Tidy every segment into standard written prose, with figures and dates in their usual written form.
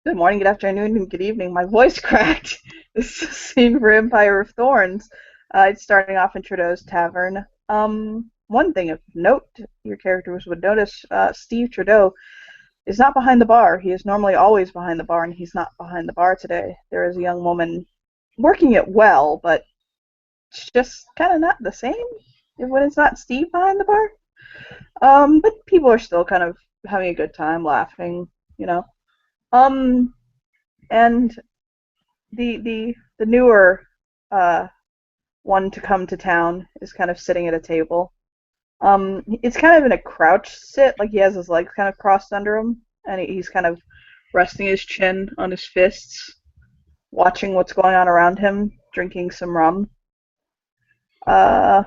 Good morning, good afternoon, and good evening. My voice cracked. This is a scene for Empire of Thorns. It's starting off in Trudeau's Tavern. One thing of note your characters would notice, Steve Trudeau is not behind the bar. He is normally always behind the bar, and he's not behind the bar today. There is a young woman working it well, but it's just kind of not the same when it's not Steve behind the bar. But people are still kind of having a good time, laughing, you know. Um, and the newer uh, one to come to town is kind of sitting at a table. It's kind of in a crouch sit, like he has his legs kind of crossed under him, and he's kind of resting his chin on his fists, watching what's going on around him, drinking some rum. Uh,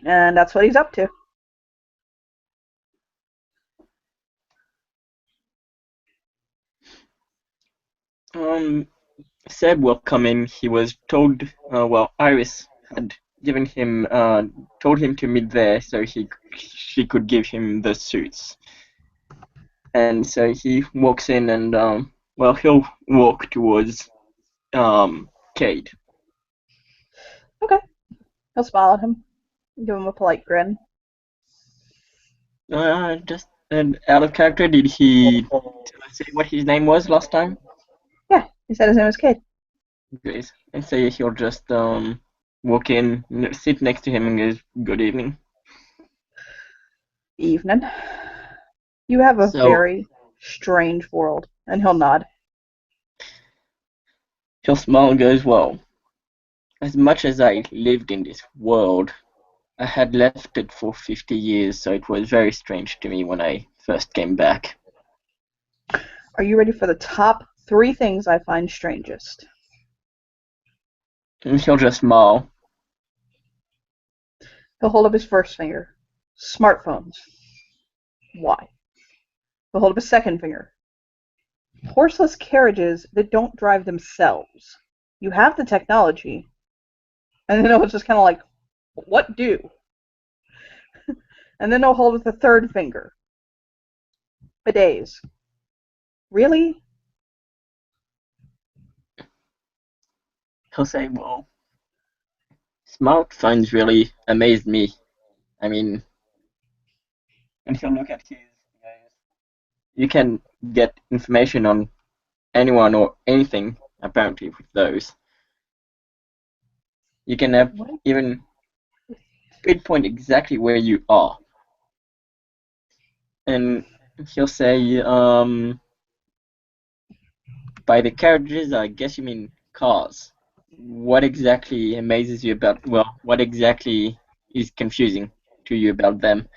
and that's what he's up to. Um, Seb will come in. He was told, Iris had given him, told him to meet there so she could give him the suits. And so he walks in and, he'll walk towards, Cade. Okay, he'll smile at him, give him a polite grin. Just and out of character, did he say what his name was last time? Yeah, he said his name was Kate. Great. And so he'll just, walk in, sit next to him and goes, good evening. Evening. You have a So very strange world, and he'll nod. he'll smile and goes, well, as much as I lived in this world, I had left it for 50 years, so it was very strange to me when I first came back. Are you ready for the top three things I find strangest? And he'll just smile. He'll hold up his first finger. Smartphones. Why? He'll hold up his second finger. Horseless carriages that don't drive themselves. You have the technology. And then he'll just kind of like, what do? And then he'll hold with the third finger. Bidets. Really? He'll say, well, smartphones really amazed me. I mean, and he'll look at his guys. You can get information on anyone or anything, apparently, with those. You can have What? even pinpoint exactly where you are. And he'll say, by the carriages, I guess you mean cars. What exactly amazes you about, well, what exactly is confusing to you about them?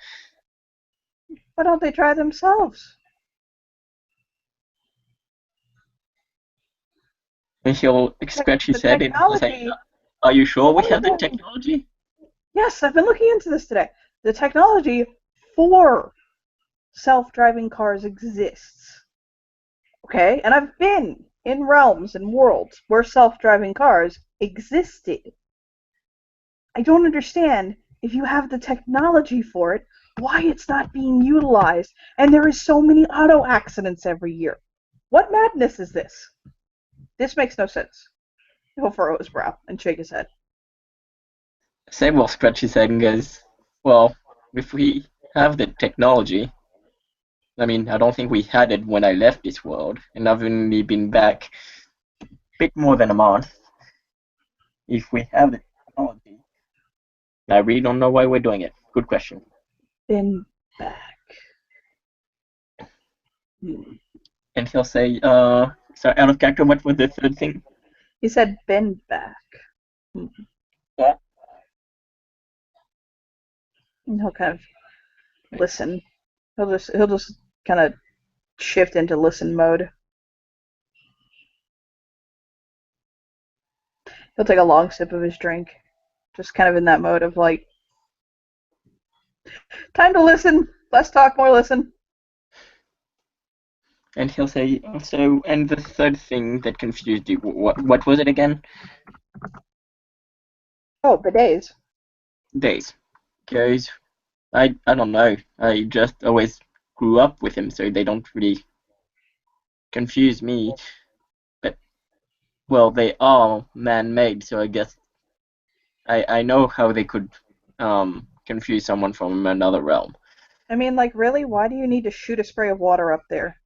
Why don't they drive themselves? And he'll scratch The his head and he'll say, technology. are you sure we Hold have the on. technology? Yes, I've been looking into this today. The technology for self-driving cars exists. Okay? And I've been in realms and worlds where self-driving cars existed. I don't understand if you have the technology for it, why it's not being utilized. And there is so many auto accidents every year. What madness is this? This makes no sense. He'll furrow his brow and shake his head. Sam will scratch his head and goes, well, if we have the technology, I mean, I don't think we had it when I left this world, and I've only been back a bit more than a month. If we have the technology, I really don't know why we're doing it. Good question. Been back. Hmm. And he'll say, so out of character, what was the third thing? He said been back. Hmm. Yeah. And he'll kind of listen. He'll just kind of shift into listen mode. He'll take a long sip of his drink, just kind of in that mode of like, time to listen, less talk, more listen. And he'll say, so, and the third thing that confused you, what was it again? Oh, bidets. Days. Because I don't know. I just always grew up with him, so they don't really confuse me. But well, they are man-made, so I guess I know how they could confuse someone from another realm. I mean, like, really? Why do you need to shoot a spray of water up there?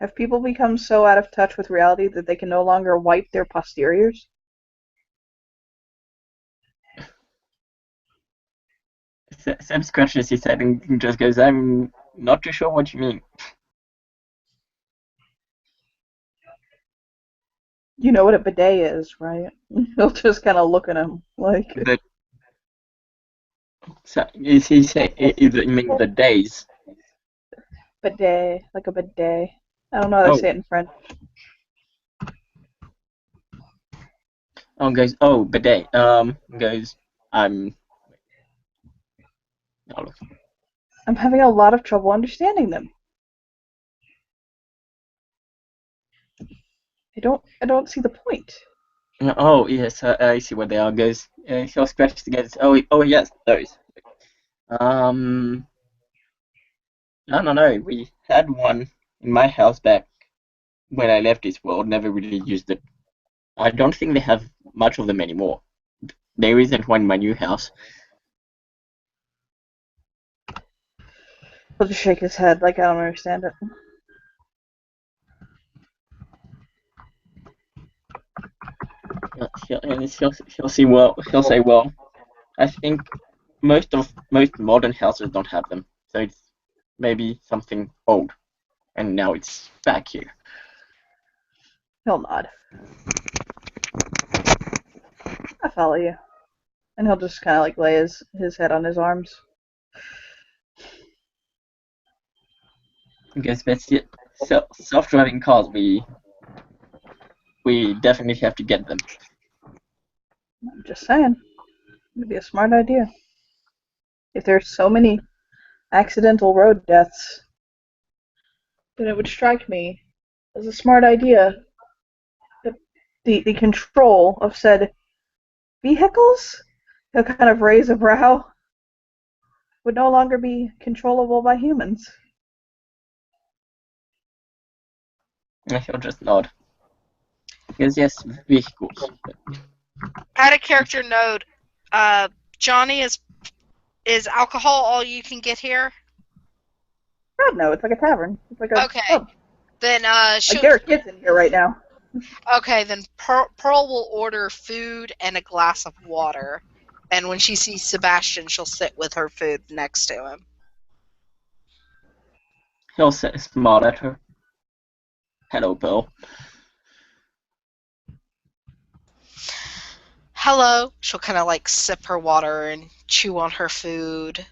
Have people become so out of touch with reality that they can no longer wipe their posteriors? Sam scratches his head and just goes, "I'm not too sure what you mean." You know what a bidet is, right? He'll just kind of look at him like, But so, is he say? Is it, you mean the days? bidet, like a bidet. I don't know how to Oh, say it in French. oh, goes. Oh, bidet. Goes. I'm. Oh, I'm having a lot of trouble understanding them. I don't see the point. oh yes, I see what they are. Goes. He'll scratch together. Oh yes, those. Um, I don't know. We had one in my house back when I left this world. Never really used it. I don't think they have much of them anymore. There isn't one in my new house. He'll just shake his head like I don't understand it. He'll see. Well, he'll say, well, I think most modern houses don't have them, so it's maybe something old, and now it's back here. He'll nod. I follow you. And he'll just kind of like lay his head on his arms. I guess that's it. Self-driving cars, we definitely have to get them. I'm just saying. It'd be a smart idea. If there's so many accidental road deaths, then it would strike me as a smart idea that the control of said vehicles, he'll kind of raise a brow, would no longer be controllable by humans. He'll just nod. Because yes, vehicles. Add a character note. Johnny, is alcohol all you can get here? God, no, it's like a tavern. It's like a Okay. pub. Then Like there are kids in here right now. okay, then Pearl will order food and a glass of water. And when she sees Sebastian, she'll sit with her food next to him. He'll smile at her. Hello, Pearl. Hello. She'll kind of like sip her water and chew on her food.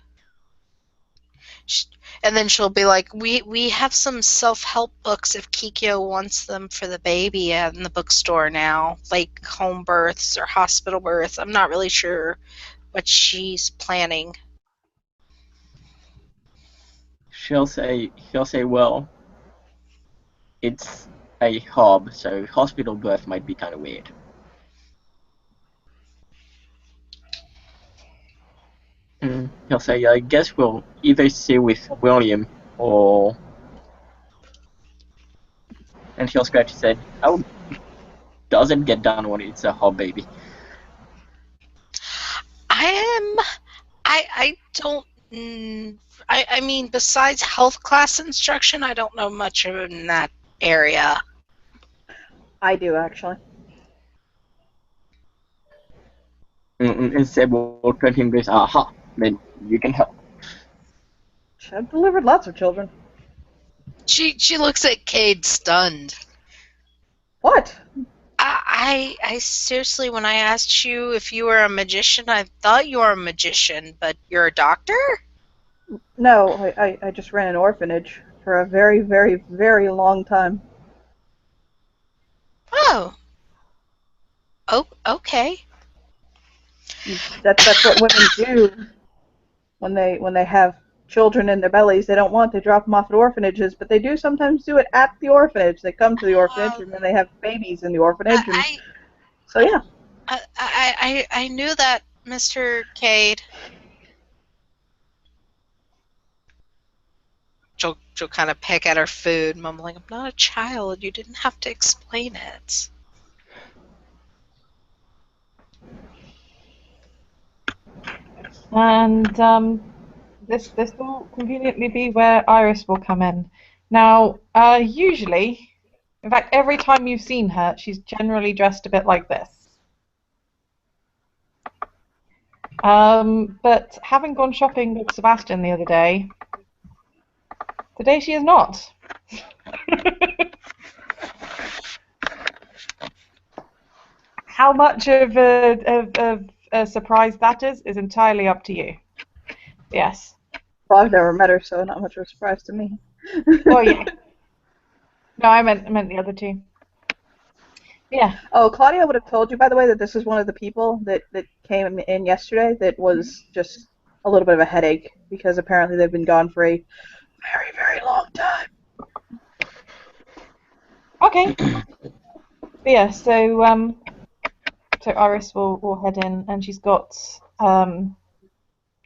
And then she'll be like, we have some self-help books if Kikyo wants them for the baby in the bookstore now, like home births or hospital births. I'm not really sure what she's planning. He'll say, well, it's a hob, so hospital birth might be kind of weird. He'll say, I guess we'll either see with William or... And he'll scratch his head. How does it get done when it's a hob baby? I don't. I mean, besides health class instruction, I don't know much in that area. I do, actually. And Seb will turn him goes, aha, then you can help. I've delivered lots of children. She looks at Cade stunned. What? I seriously, when I asked you if you were a magician, I thought you were a magician, but you're a doctor? No, I just ran an orphanage for a very, very, very long time. Oh. Oh, okay. That's what women do when they have children in their bellies. They don't want to drop them off at orphanages, but they do sometimes do it at the orphanage. They come to the orphanage and then they have babies in the orphanage, and so yeah. I knew that, Mr. Cade. she'll kind of pick at her food, mumbling, "I'm not a child. You didn't have to explain it." And this will conveniently be where Iris will come in. Now, usually, in fact, every time you've seen her, she's generally dressed a bit like this. But having gone shopping with Sebastian the other day, today she is not. How much of a surprise that is entirely up to you. Yes. Well, I've never met her, so not much of a surprise to me. Oh yeah. No, I meant the other two. Yeah. Oh, Claudia would have told you, by the way, that this is one of the people that came in yesterday that was just a little bit of a headache because apparently they've been gone for a very, very long time. Okay. Yeah. So Iris will head in, and she's got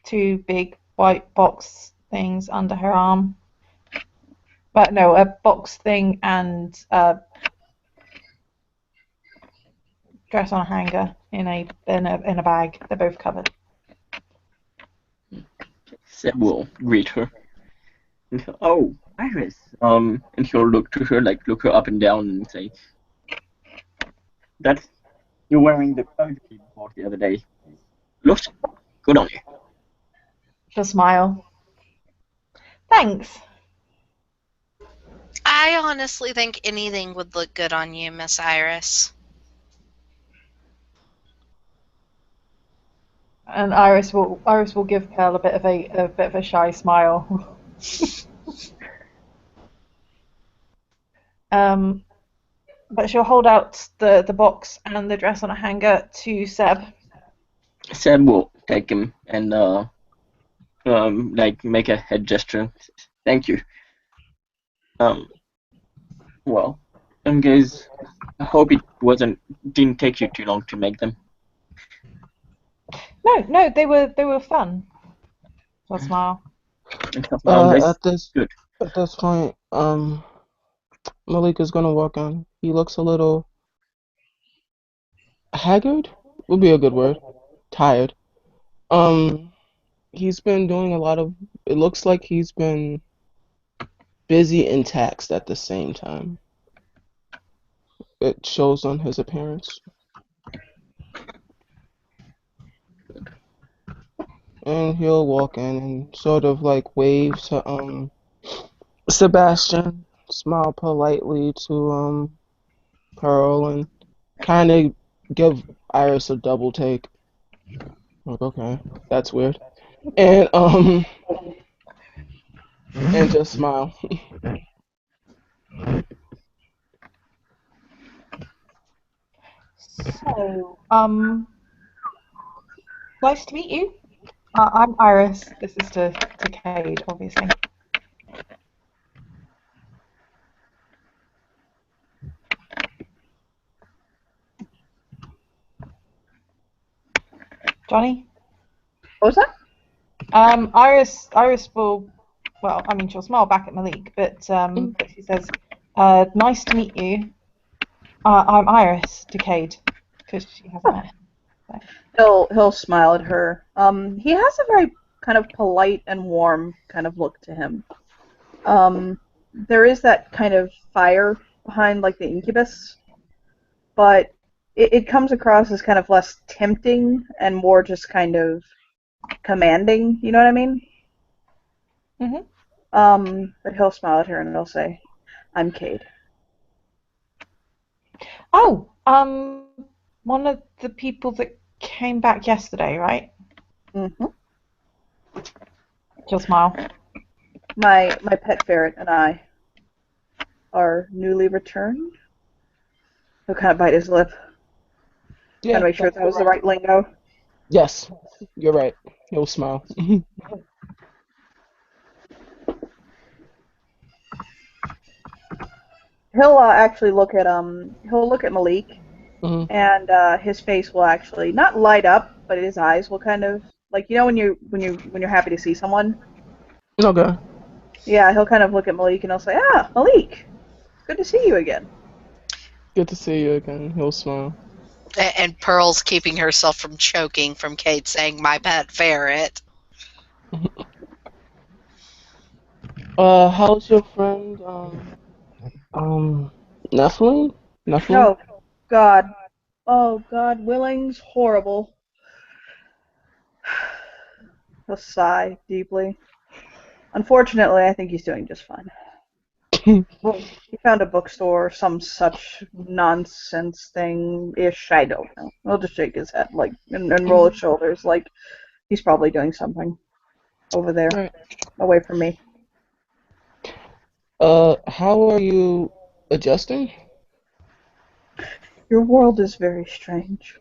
two big white box things under her arm. But no, a box thing and a dress on a hanger in a bag. They're both covered. Seb will greet her. And oh, Iris. And he'll look to her, like look her up and down, and say, "That's you're wearing the clothes we bought the other day. Looks good on you." She'll smile. Thanks. I honestly think anything would look good on you, Miss Iris. And Iris will give Pearl a bit of a shy smile. But she'll hold out the box and the dress on a hanger to Seb. Seb will take him and like make a head gesture. Thank you. Well, guys, I hope it didn't take you too long to make them. No, they were fun. She'll smile. At Good. this point, Malik is gonna walk in. He looks a little haggard, would be a good word. Tired. He's been doing a lot of. It looks like he's been busy and taxed at the same time. It shows on his appearance. And he'll walk in and sort of like wave to Sebastian, smile politely to Pearl, and kind of give Iris a double take. Like, okay, that's weird. And and just smile. So, nice to meet you. I'm Iris. This is to Cade, obviously. Johnny? What was that? Iris will, well, I mean, she'll smile back at Malik, but she says, nice to meet you. I'm Iris to Cade, because she hasn't met him. So. He'll smile at her. He has a very kind of polite and warm kind of look to him. There is that kind of fire behind like the incubus, but it comes across as kind of less tempting and more just kind of commanding. You know what I mean? Mm-hmm. But he'll smile at her and he'll say, "I'm Cade." Oh, one of the people that came back yesterday, right? Mm-hmm. She'll smile. My pet ferret and I are newly returned. He'll kind of bite his lip. Yeah, Trying to make sure that was the right lingo. Yes, you're right. He'll smile. He'll actually look at Malik, Mhm. and his face will actually not light up, but his eyes will kind of like when you're happy to see someone. Okay. Yeah, he'll kind of look at Malik and he'll say, "Ah, Malik, it's good to see you again." Good to see you again. He'll smile. And Pearl's keeping herself from choking from Kate saying, "My pet ferret." How's your friend, Nephilim? Nephilim? Oh God, oh God, Willing's horrible. He'll sigh deeply. Unfortunately, I think he's doing just fine. He found a bookstore or some such nonsense thing-ish. I don't know. He'll just shake his head and roll his shoulders like he's probably doing something over there, Right. away from me. How are you adjusting? Your world is very strange.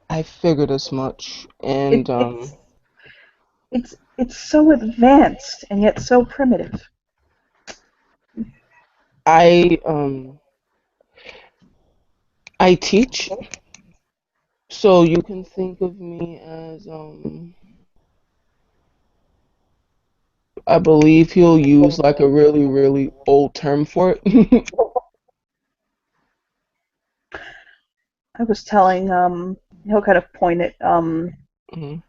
I figured as much, It, and it's it's so advanced and yet so primitive. I I teach, so you can think of me as I believe he'll use like a really really old term for it. I was telling he'll kind of point at Mhm.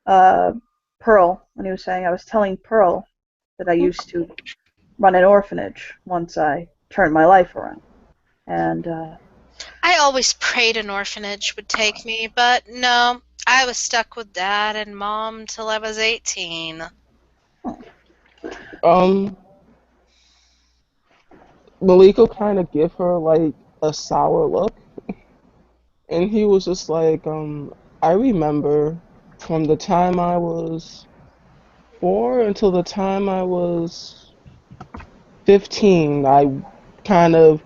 uh Pearl when he was saying I was telling Pearl that I used to run an orphanage once I turned my life around. And I always prayed an orphanage would take me, but no, I was stuck with Dad and Mom till I was 18. Um, Malik will kind of give her like a sour look, and he was just like, I remember from the time I was 4 until the time I was 15, I kind of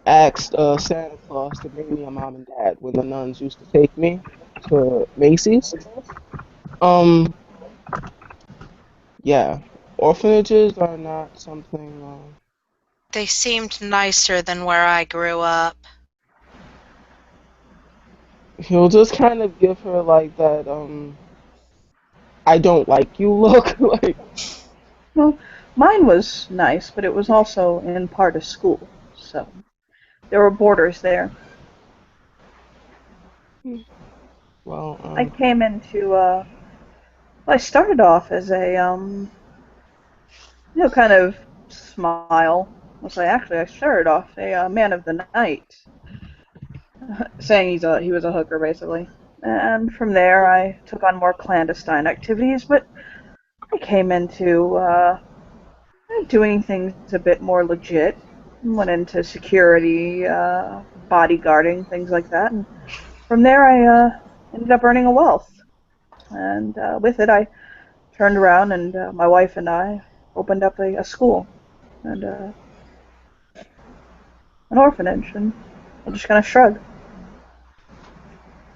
asked Santa Claus to bring me a mom and dad when the nuns used to take me to Macy's. Um, yeah, orphanages are not something. They seemed nicer than where I grew up. He'll just kind of give her like that. I don't like you look. Like, well, mine was nice, but it was also in part a school, so there were borders there. well, I came into I started off as a kind of smile. I started off a man of the night, saying he was a hooker basically. And from there, I took on more clandestine activities, but I came into doing things a bit more legit. Went into security, bodyguarding, things like that. And from there, I ended up earning a wealth. And with it, I turned around and my wife and I opened up a school and an orphanage. And I just kind of shrugged.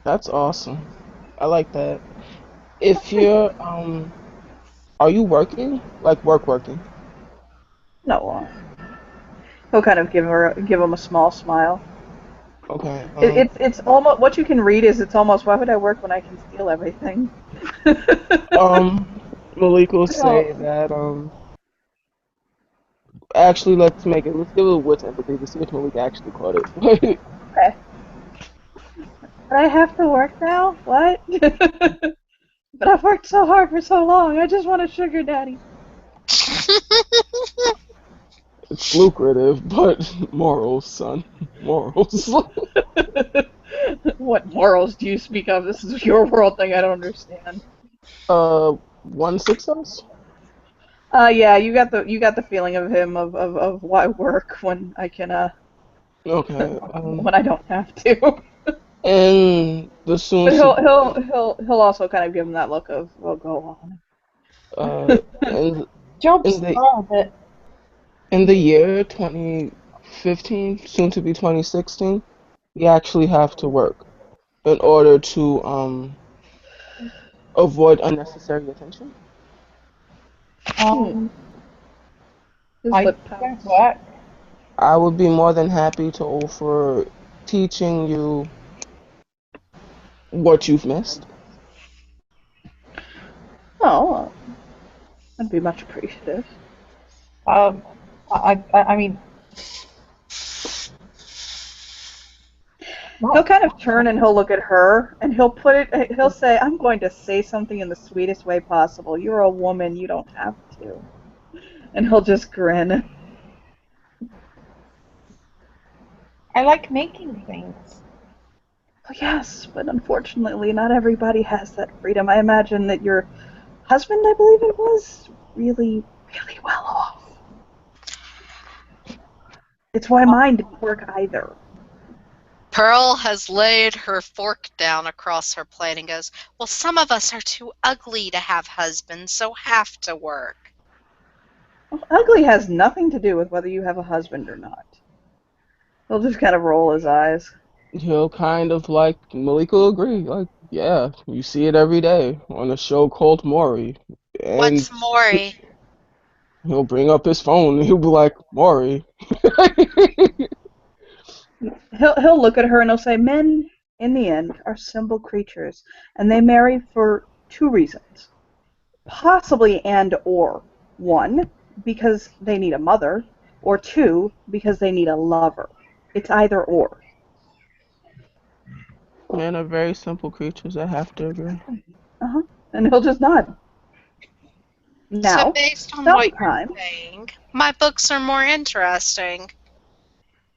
that's awesome. I like that. If you're, are you working? Like working? No, he'll kind of give him a small smile. Okay. It's almost what you can read is it's almost why would I work when I can steal everything? Malik will say Oh, that, actually, let's give it a wits empathy to see if Malik actually caught it. okay. But I have to work now? What? But I've worked so hard for so long. I just want a sugar daddy. It's lucrative, but morals, son. Morals. What morals do you speak of? This is your world thing I don't understand. uh, one success? Yeah, you got the feeling of him of why work when I can Okay. when I don't have to. And the soon But to be, he'll also kind of give him that look of, well, go on. uh, in, Jobs in the are a bit. in the year 2015, soon to be 2016, we actually have to work in order to avoid unnecessary attention. Hmm. Um, His I lip don't pouts. work. I would be more than happy to offer teaching you what you've missed. Oh, I'd be much appreciative. I mean, He'll kind of turn and he'll look at her and he'll say, I'm going to say something in the sweetest way possible. You're a woman, you don't have to. And he'll just grin. I like making things. Oh, yes, but unfortunately not everybody has that freedom. I imagine that your husband, I believe it was, really, really well off. It's why mine didn't work either. Pearl has laid her fork down across her plate and goes, well, some of us are too ugly to have husbands, so have to work. Well, ugly has nothing to do with whether you have a husband or not. He'll just kind of roll his eyes. He'll kind of like Malik will agree. Like, yeah, you see it every day on a show called Maury, and What's Maury? he'll bring up his phone and he'll be like, Maury. He'll look at her and he'll say, men, in the end, are simple creatures, and they marry for two reasons. Possibly and or. One, because they need a mother, or two, because they need a lover. It's either or. Men are very simple creatures. I have to agree. Uh-huh. And he'll just nod. Now, So based on what you're sometimes, saying, my books are more interesting.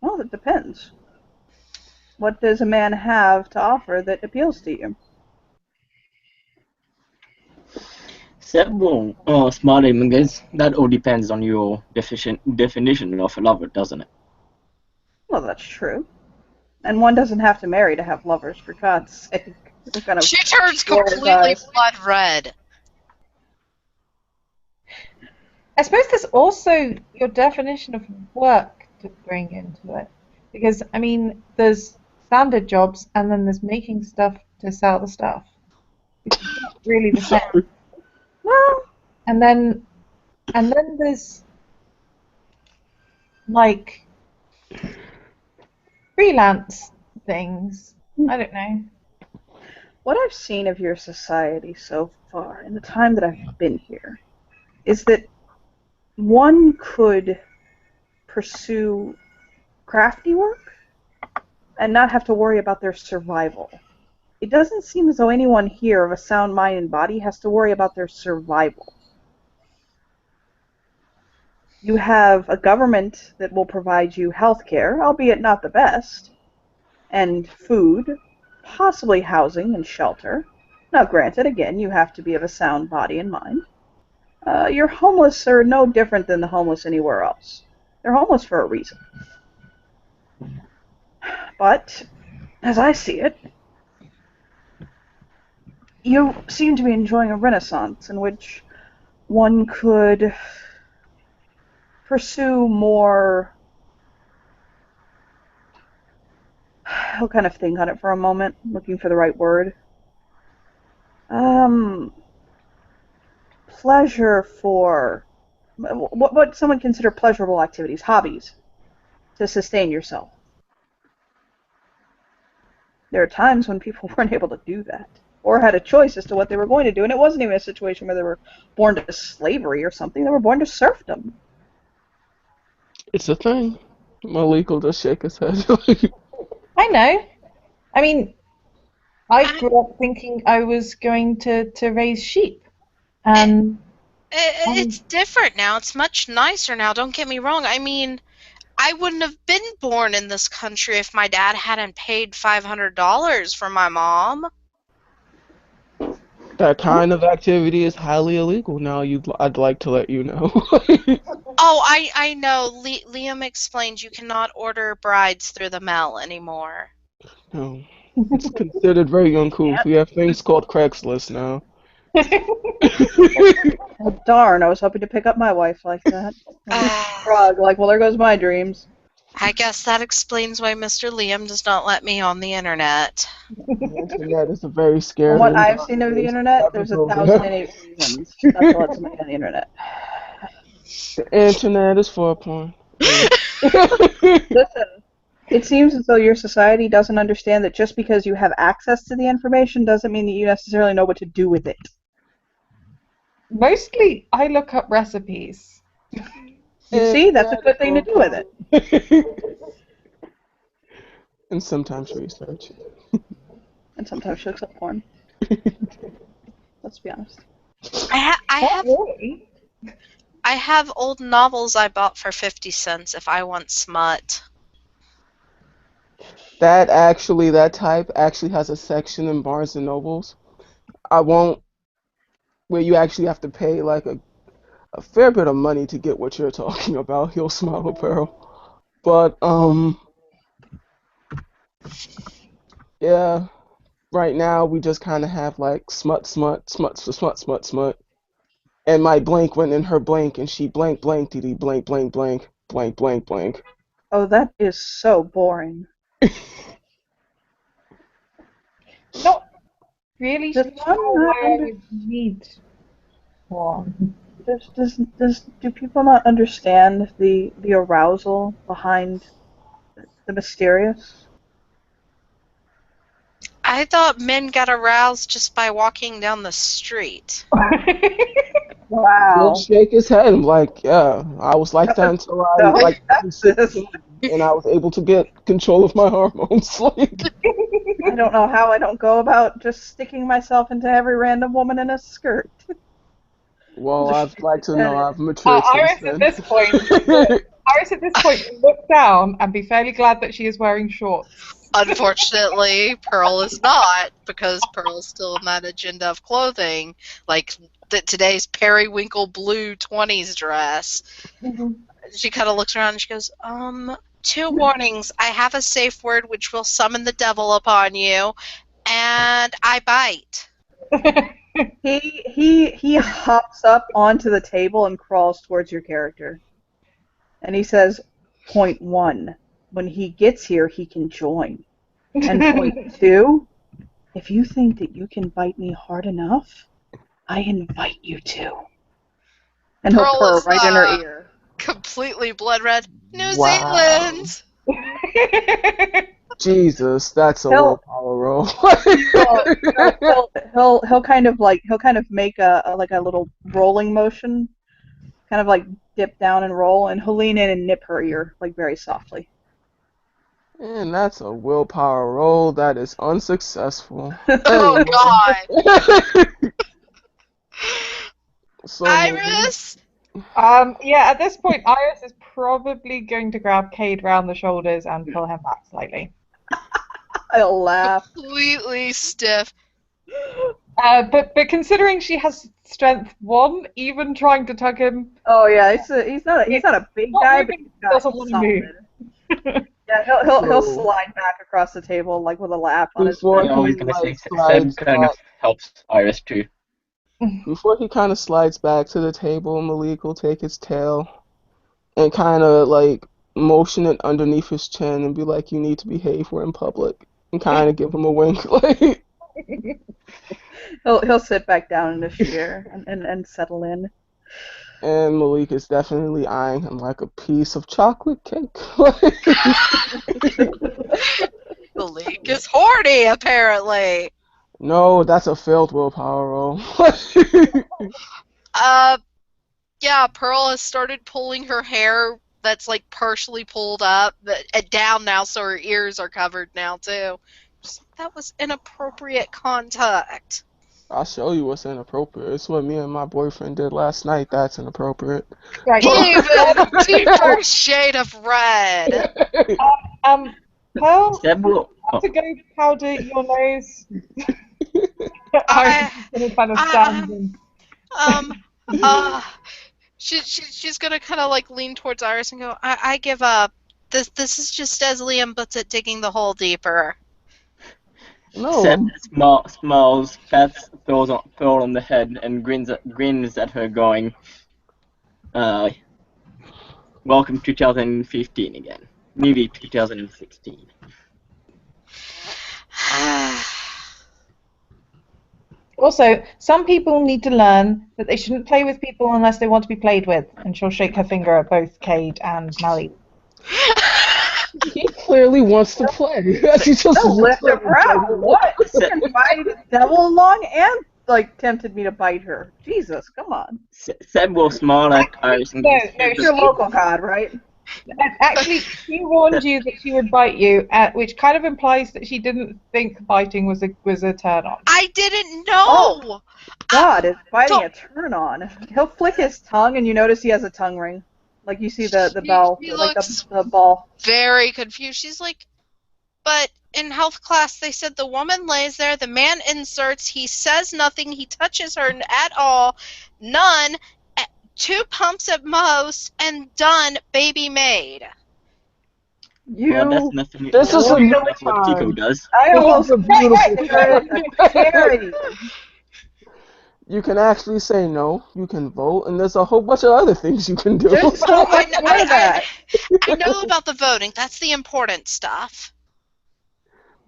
well, it depends. What does a man have to offer that appeals to you? Well, smiling, I guess that all depends on your definition of a lover, doesn't it? Well, that's true. And one doesn't have to marry to have lovers, for God's sake. He'll kind of She turns roll his completely eyes. blood red. I suppose there's also your definition of work to bring into it. Because, I mean, there's standard jobs and then there's making stuff to sell the stuff. Which is not really the same. Well, And then there's, like, freelance things. I don't know. what I've seen of your society so far in the time that I've been here is that one could pursue crafty work and not have to worry about their survival. It doesn't seem as though anyone here of a sound mind and body has to worry about their survival. You have a government that will provide you health care, albeit not the best, and food, possibly housing and shelter. Now, granted, again, you have to be of a sound body and mind. Your homeless are no different than the homeless anywhere else. They're homeless for a reason. But, as I see it, you seem to be enjoying a renaissance in which one could pursue more... I'll kind of think on it for a moment, looking for the right word. Pleasure for... what someone consider pleasurable activities, hobbies, to sustain yourself. There are times when people weren't able to do that, or had a choice as to what they were going to do, and it wasn't even a situation where they were born to slavery or something. They were born to serfdom. It's a thing. Malik will just shake his head. I know. I mean, I grew up thinking I was going to raise sheep. And It's different now. It's much nicer now. Don't get me wrong. I mean, I wouldn't have been born in this country if my dad hadn't paid $500 for my mom. That kind of activity is highly illegal now. I'd like to let you know. Oh, I know. Liam explained you cannot order brides through the mail anymore. No, it's considered very uncouth. We have things called Craigslist now. Oh, darn, I was hoping to pick up my wife like that. Frog, like, well, there goes my dreams. I guess that explains why Mr. Liam does not let me on the internet. The internet is a very scary. From what I've seen of the internet, there's 1,008 reasons not to let somebody on the internet. The internet is for porn. Listen, it seems as though your society doesn't understand that just because you have access to the information doesn't mean that you necessarily know what to do with it. Mostly, I look up recipes. You see, that's a good thing to do with it. And sometimes research. And sometimes she looks up porn. Let's be honest. Not really. I have old novels I bought for 50 cents if I want smut. That type actually has a section in Barnes and Nobles. Where you actually have to pay like a fair bit of money to get what you're talking about, Heal Smile Apparel. But yeah, right now we just kind of have like smut, and my blank went in her blank, and she blank dee blank blank. Oh, that is so boring. Not really Does sure one not why I would need one. do people not understand the arousal behind the mysterious? I thought men got aroused just by walking down the street. He'll Wow. shake his head and like, yeah, I was like that until I No, like that's was this. 16 and I was able to get control of my hormones. Like, I don't know how I don't go about just sticking myself into every random woman in a skirt. well, I'd like to know I've matured Iris since at then. this point, will look down and be fairly glad that she is wearing shorts. Unfortunately, Pearl is not, because Pearl's still in that agenda of clothing, like today's periwinkle blue 20s dress. She kind of looks around and she goes, 2 warnings. I have a safe word which will summon the devil upon you, and I bite. He hops up onto the table and crawls towards your character. And he says, point 1, when he gets here, he can join. And point 2, if you think that you can bite me hard enough, I invite you to. And he'll Pearl purr is, right in her ear. Completely blood red. New Wow. Zealand! Jesus, that's a He'll- willpower roll. He'll kind of make a little rolling motion, kind of like dip down and roll, and he'll lean in and nip her ear like very softly. And that's a willpower roll that is unsuccessful. Oh god! So, Iris! Yeah, at this point, Iris is probably going to grab Cade round the shoulders and pull him back slightly. I'll laugh. Completely stiff. But considering she has strength 1, even trying to tug him, Oh yeah, he's not a big Not guy, but moving, he's got doesn't wanna solid. move. Yeah, he'll So- slide back across the table like with a laugh on his Before face. I was he gonna say like Seb slides kind of back, helps Iris too. before he kind of slides back to the table, Malik will take his tail and kind of like motion it underneath his chin and be like, "You need to behave. We're in public," and kind of give him a wink, like. He'll sit back down in his chair and settle in. And Malik is definitely eyeing him like a piece of chocolate cake. The leak is horny, apparently. No, that's a failed willpower roll. Yeah, Pearl has started pulling her hair that's like partially pulled up, down now, so her ears are covered now too. That was inappropriate contact. I'll show you what's inappropriate. It's what me and my boyfriend did last night. That's inappropriate. right. Even deeper shade of red. Pearl, Seb will. want to go powder your nose? I- Iris is going to kind of stand and... She's gonna kind of like lean towards Iris and go, I give up. This is just as Liam puts it, digging the hole deeper. No. Seb smiles, pats Pearl on the head, and grins at her, going, "Welcome 2015 again. Maybe 2016." Also, some people need to learn that they shouldn't play with people unless they want to be played with. And she'll shake her finger at both Cade and Malik. He clearly wants to play. He just Don't lift looks her brow. What? You can fight the devil along and like tempted me to bite her. Jesus, come on. Seb will smile at Iris and No, just no, hit the You're a local god, right? Actually, she warned you that she would bite you, which kind of implies that she didn't think biting was a turn on. I didn't know. God, is biting so- a turn on. He'll flick his tongue, and you notice he has a tongue ring. Like you see the She- bell, she like looks- the ball. Very confused. She's like, but in health class they said the woman lays there, the man inserts, he says nothing, he touches her at all, none, 2 pumps at most, and done, baby made. Well, that's You. nothing. This is a that's good what Kiko time. does. I This almost is a beautiful considered time. a charity. You can actually say no, you can vote, and there's a whole bunch of other things you can do. There's so much more to that. I know about the voting. That's the important stuff.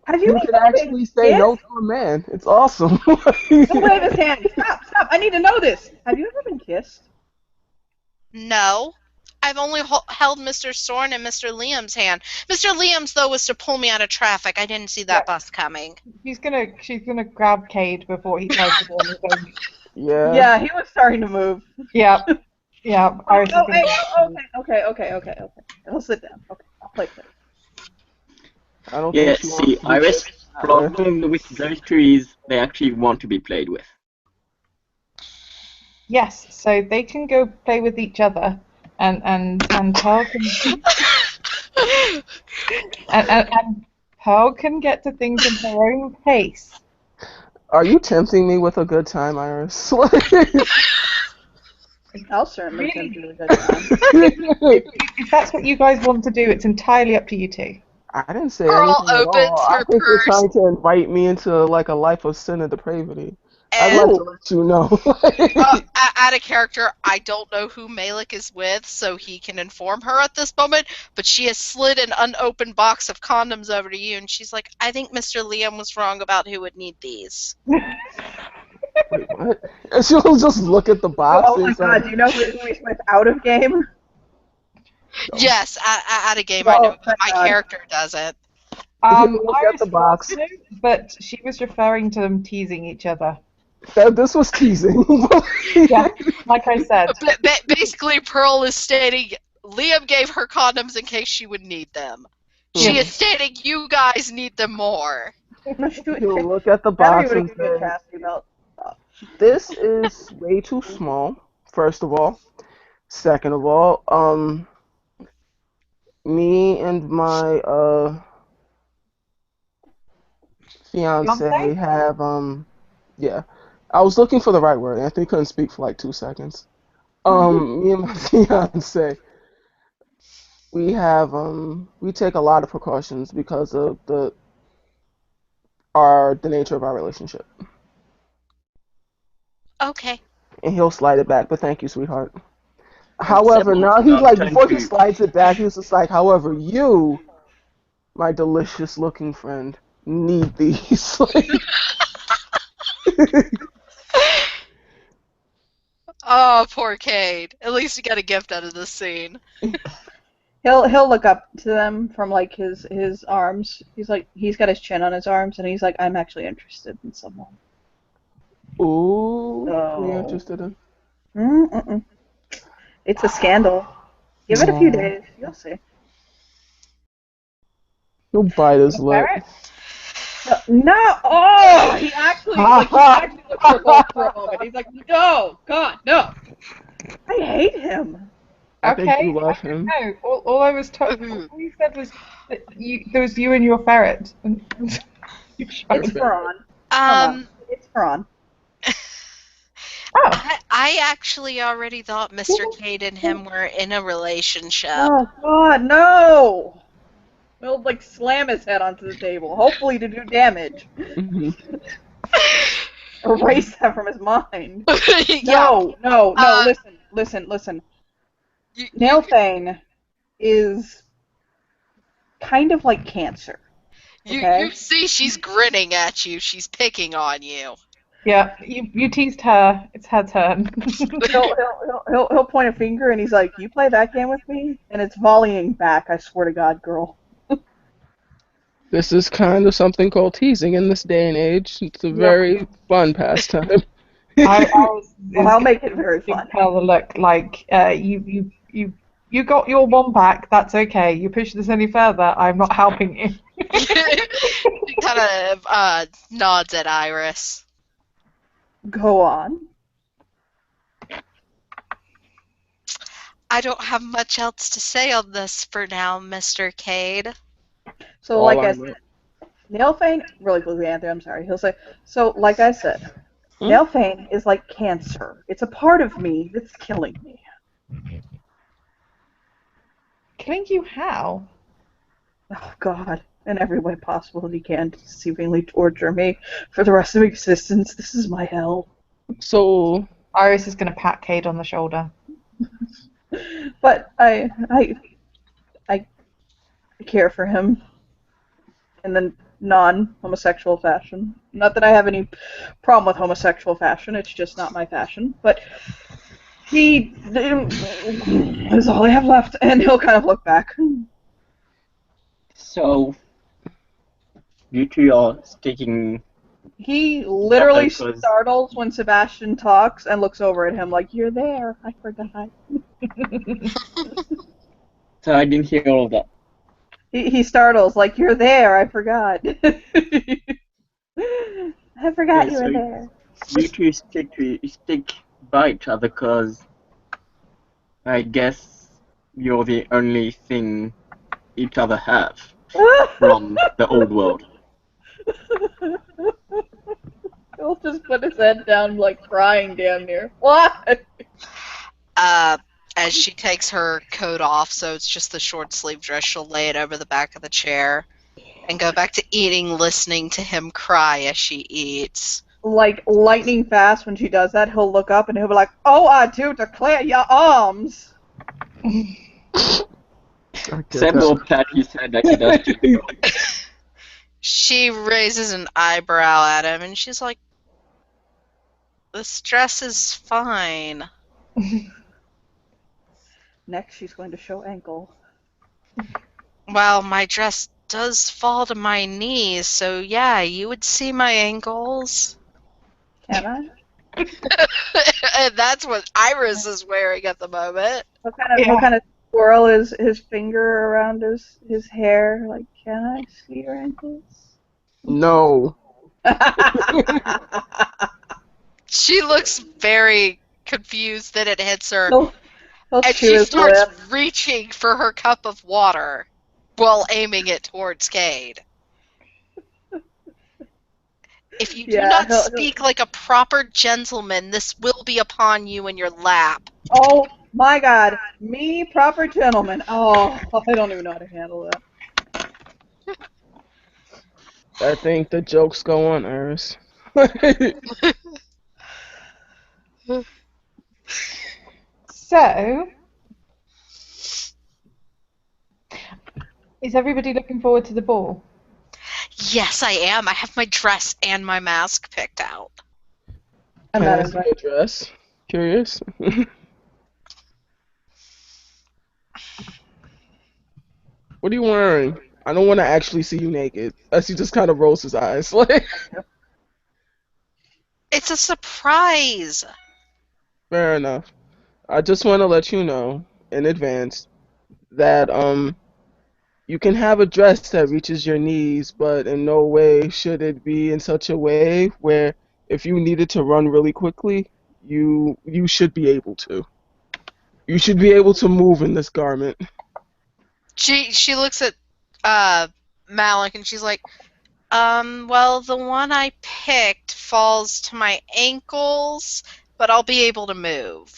Have You you can even actually say no to a man. It's awesome. Don't wave his hand. Stop, stop. I need to know this. Have you ever been kissed? No. I've only held Mr. Sorn and Mr. Liam's hand. Mr. Liam's, though, was to pull me out of traffic. I didn't see that bus coming. She's gonna grab Cade before he tries to go on his own. Yeah. Yeah, he was starting to move. Yeah. Yeah. Iris is Oh, gonna hey, okay. I'll sit down. Okay, I'll play play. I don't Yeah, think she see, wants to be Iris, kissed. problem with those trees, they actually want to be played with. Yes, so they can go play with each other, and Pearl can and Pearl can get to things in her own pace. Are you tempting me with a good time, Iris? I'll certainly Really? send you a good time. If that's what you guys want to do, it's entirely up to you two. I didn't say Pearl anything at opens all. I her think you're purse. trying to invite me into like a life of sin and depravity. I'd And like to let you know. out of character, I don't know who Malik is with, so he can inform her at this moment, but she has slid an unopened box of condoms over to you, and she's like, I think Mr. Liam was wrong about who would need these. Wait, what? And she'll just look at the box Oh my and god, say, do you know who he's with out of game? Yes, out of game, I know, but my God. character doesn't. Look at Iris the box. knew, but she was referring to them teasing each other. This was teasing. Yeah, like I said. Basically, Pearl is stating Liam gave her condoms in case she would need them. She Yeah. is stating you guys need them more. She'll look at the Battery box would and have given say, Chastity belt. this is way too small, first of all. Second of all, me and my fiance Fiancé? have yeah. I was looking for the right word. Anthony couldn't speak for like 2 seconds. Me and my fiance, we have we take a lot of precautions because of the nature of our relationship. Okay. And he'll slide it back, but thank you, sweetheart. However, Simple. now he's like, Trying before he to- slides it back, he's just like, however, you, my delicious looking friend, need these. Oh, poor Cade. At least he got a gift out of this scene. He'll look up to them from like his arms. He's got his chin on his arms, and he's like, I'm actually interested in someone. Ooh, Oh. you interested in? Mm-mm. It's a scandal. Give it a few days, you'll see. He'll bite his lip. Ferret? No! Oh! He actually looked provoked for a moment. He's like, no! God, no! I hate him. I think Okay. you love him. No, all I was told, all you said was that there was you and your ferret. It's Faran. It's Faran. Oh, I actually already thought Mr. Cade and him were in a relationship. Oh, God, no! He'll, like, slam his head onto the table, hopefully to do damage. Mhm. Erase that from his mind. Yeah. No, Uh, listen. You- Nailthane is kind of like cancer. Okay. You see she's grinning at you. She's picking on you. yeah. You teased her. It's her turn. He'll point a finger and he's like, "You play that game with me?" And it's volleying back. I swear to God, girl. This is kind of something called teasing in this day and age. It's a very fun pastime. Iris Well, is I'll make it very giving fun. Pearl a look like you got your one back. That's okay. You push this any further, I'm not helping you. She kind of nods at Iris. Go on. I don't have much else to say on this for now, Mr. Cade. So, All like I I know. said, Nailfane, really quickly, Anthony, I'm sorry. He'll say, so, like I said, Hmm? Nailfane is like cancer. It's a part of me that's killing me. Killing you how? Oh, God. In every way possible that he can to deceivingly torture me for the rest of existence. This is my hell. So, Iris is going to pat Cade on the shoulder. But I care for him in the non-homosexual fashion. Not that I have any problem with homosexual fashion, it's just not my fashion. But he is all I have left, and he'll kind of look back. So, you two are sticking He literally because startles when Sebastian talks and looks over at him like, "You're there. I forgot." so I didn't hear all of that. He startles like, "You're there. I forgot." I forgot Yeah, you so were there. you two stick by each other because I guess you're the only thing each other have from the old world. He'll just put his head down, like crying damn near. What? As she takes her coat off, so it's just the short sleeve dress, she'll lay it over the back of the chair and go back to eating, listening to him cry as she eats. Like lightning fast when she does that, he'll look up and he'll be like, "Oh, I do declare your arms." I get Sam that. will pat his head like he does to you. She raises an eyebrow at him and she's like, "This dress is fine." Next, she's going to show ankle. Well, my dress does fall to my knees, so yeah, you would see my ankles. Can I? And that's what Iris is wearing at the moment. What kind of swirl is his finger around his hair? Like, can I see your ankles? No. She looks very confused that it hits her, he'll and chew she his starts lip. reaching for her cup of water while aiming it towards Cade. If you do Yeah, not he'll- speak like a proper gentleman, this will be upon you in your lap. Oh my God, me proper gentleman. Oh, I don't even know how to handle that. I think the jokes go on, Iris. So, is everybody looking forward to the ball? Yes, I am. I have my dress and my mask picked out. I'm Can not I see invited. your dress? Curious. What are you wearing? I don't want to actually see you naked. As he just kind of rolls his eyes. Like, It's a surprise. fair enough. I just want to let you know in advance that you can have a dress that reaches your knees, but in no way should it be in such a way where if you needed to run really quickly, you should be able to. You should be able to move in this garment. She looks at Malik and she's like, well, the one I picked falls to my ankles, but I'll be able to move.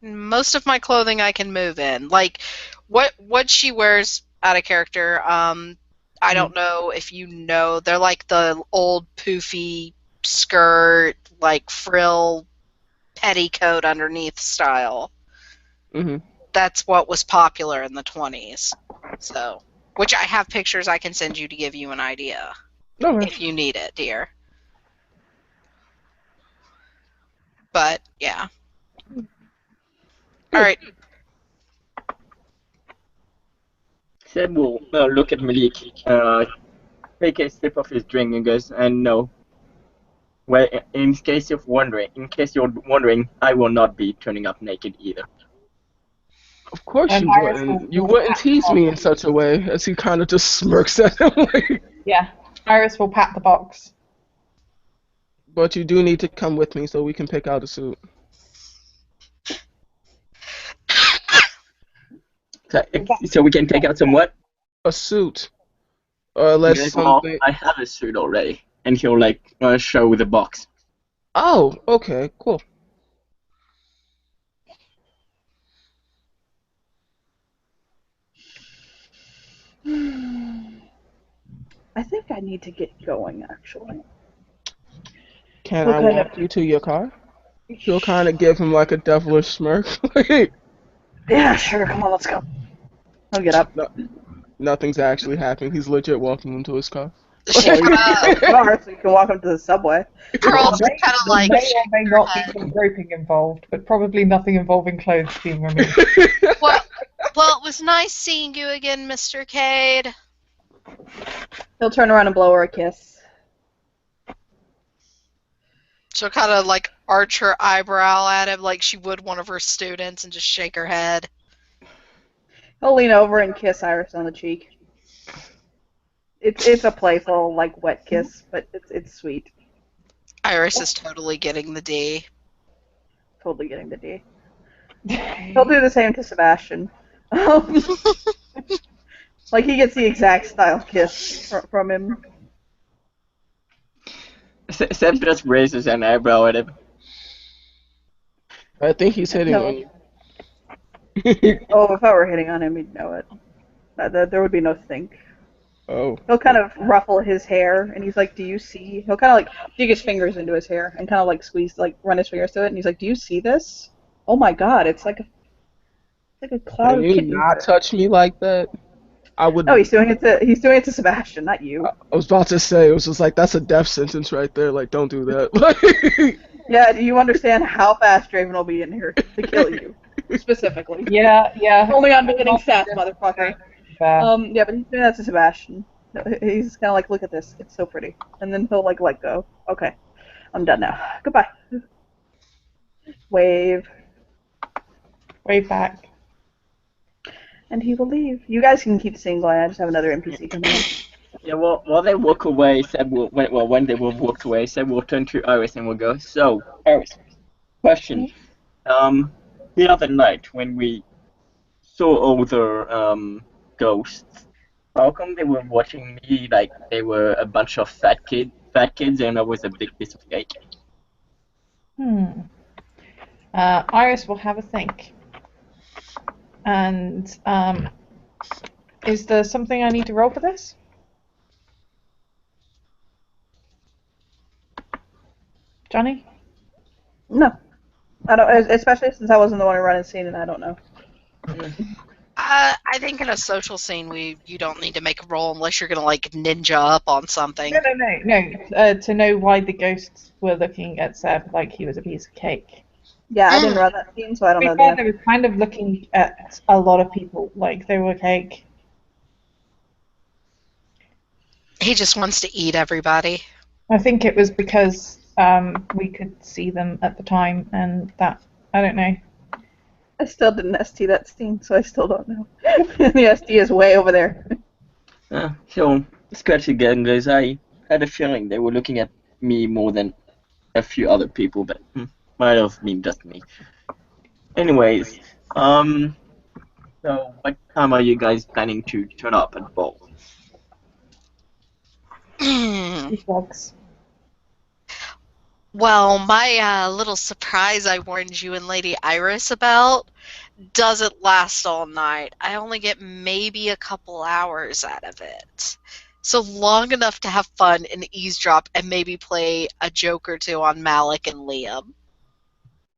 Most of my clothing I can move in. Like what she wears out of character, I don't know if you know, they're like the old poofy skirt, like frill petticoat underneath style. Hmm. That's what was popular in the 20s. So, which I have pictures I can send you to give you an idea Okay. if you need it, dear. But yeah. All right. Sam will look at Malik. take a sip of his drink and goes, and no. Well, in case you're wondering, I will not be turning up naked either. Of course And you Iris wouldn't. You will wouldn't pat tease the me box. in such a way, as he kind of just smirks at him. Like, Yeah, Iris will pat the box. but you do need to come with me so we can pick out a suit. So we can take out some what? A suit. Or unless Guys, well, something. I have a suit already, and he'll show the box. Oh, okay, cool. I think I need to get going, actually. Can What I kind of- walk you to your car? She'll kind of give him like a devilish smirk. Like, Yeah, sure. Come on, let's go. I'll get up. nothing's actually happening. He's legit walking into his car. She Car, so you can walk him to the subway. Pearl just There kind of like may or shake may her not be head. some groping involved, but probably nothing involving clothes being removed. Well, it was nice seeing you again, Mr. Cade. He'll turn around and blow her a kiss. She'll kind of like arch her eyebrow at him like she would one of her students and just shake her head. He'll lean over and kiss Iris on the cheek. It's a playful, like, wet kiss, but it's sweet. Iris is totally getting the D. Totally getting the D. He'll do the same to Sebastian. Like, he gets the exact style kiss from him. Seb just raises an eyebrow at him. I think he's hitting No. on you. Oh, if I were hitting on him, he'd know it. There would be no think. Oh. He'll kind of ruffle his hair, and he's like, "Do you see?" He'll kind of like dig his fingers into his hair and kind of like squeeze, like run his fingers through it, and he's like, "Do you see this? Oh my God, it's like a cloud Can of you kittens." not touch me like that? I would. No, he's doing it to Sebastian, not you. I was about to say, it was just like, that's a death sentence right there. Like, don't do that. Yeah, do you understand how fast Draven will be in here to kill you, specifically? Yeah. Only on beginning stats, motherfucker. Fair. Yeah, but he's doing that to Sebastian. He's kind of like, look at this, it's so pretty, and then he'll like let go. Okay, I'm done now. Goodbye. Wave, Wave back. and he will leave. You guys can keep seeing going. I just have another NPC coming in. Yeah, well, while they walk away, when they will walk away, Seb will turn to Iris and will go, "So, Iris, question. The other night when we saw all the ghosts, how come they were watching me like they were a bunch of fat kids, and I was a big piece of cake?" Iris will have a think. And is there something I need to roll for this? Johnny? No, I don't. Especially since I wasn't the one who ran the scene, and I don't know. I think in a social scene, you don't need to make a roll unless you're gonna like ninja up on something. No. To know why the ghosts were looking at Seb like he was a piece of cake. Yeah, I didn't run that scene, so I don't know. The They were kind of looking at a lot of people like they were cake. He just wants to eat everybody. I think it was because we could see them at the time, and that I don't know. I still didn't ST that scene, so I still don't know. The ST is way over there. So, scratch again, guys. I had a feeling they were looking at me more than a few other people, but might have been just me. Anyways, so what time are you guys planning to turn up at the ball? Dogs. Well, my little surprise I warned you and Lady Iris about doesn't last all night. I only get maybe a couple hours out of it. So long enough to have fun and eavesdrop and maybe play a joke or two on Malik and Liam.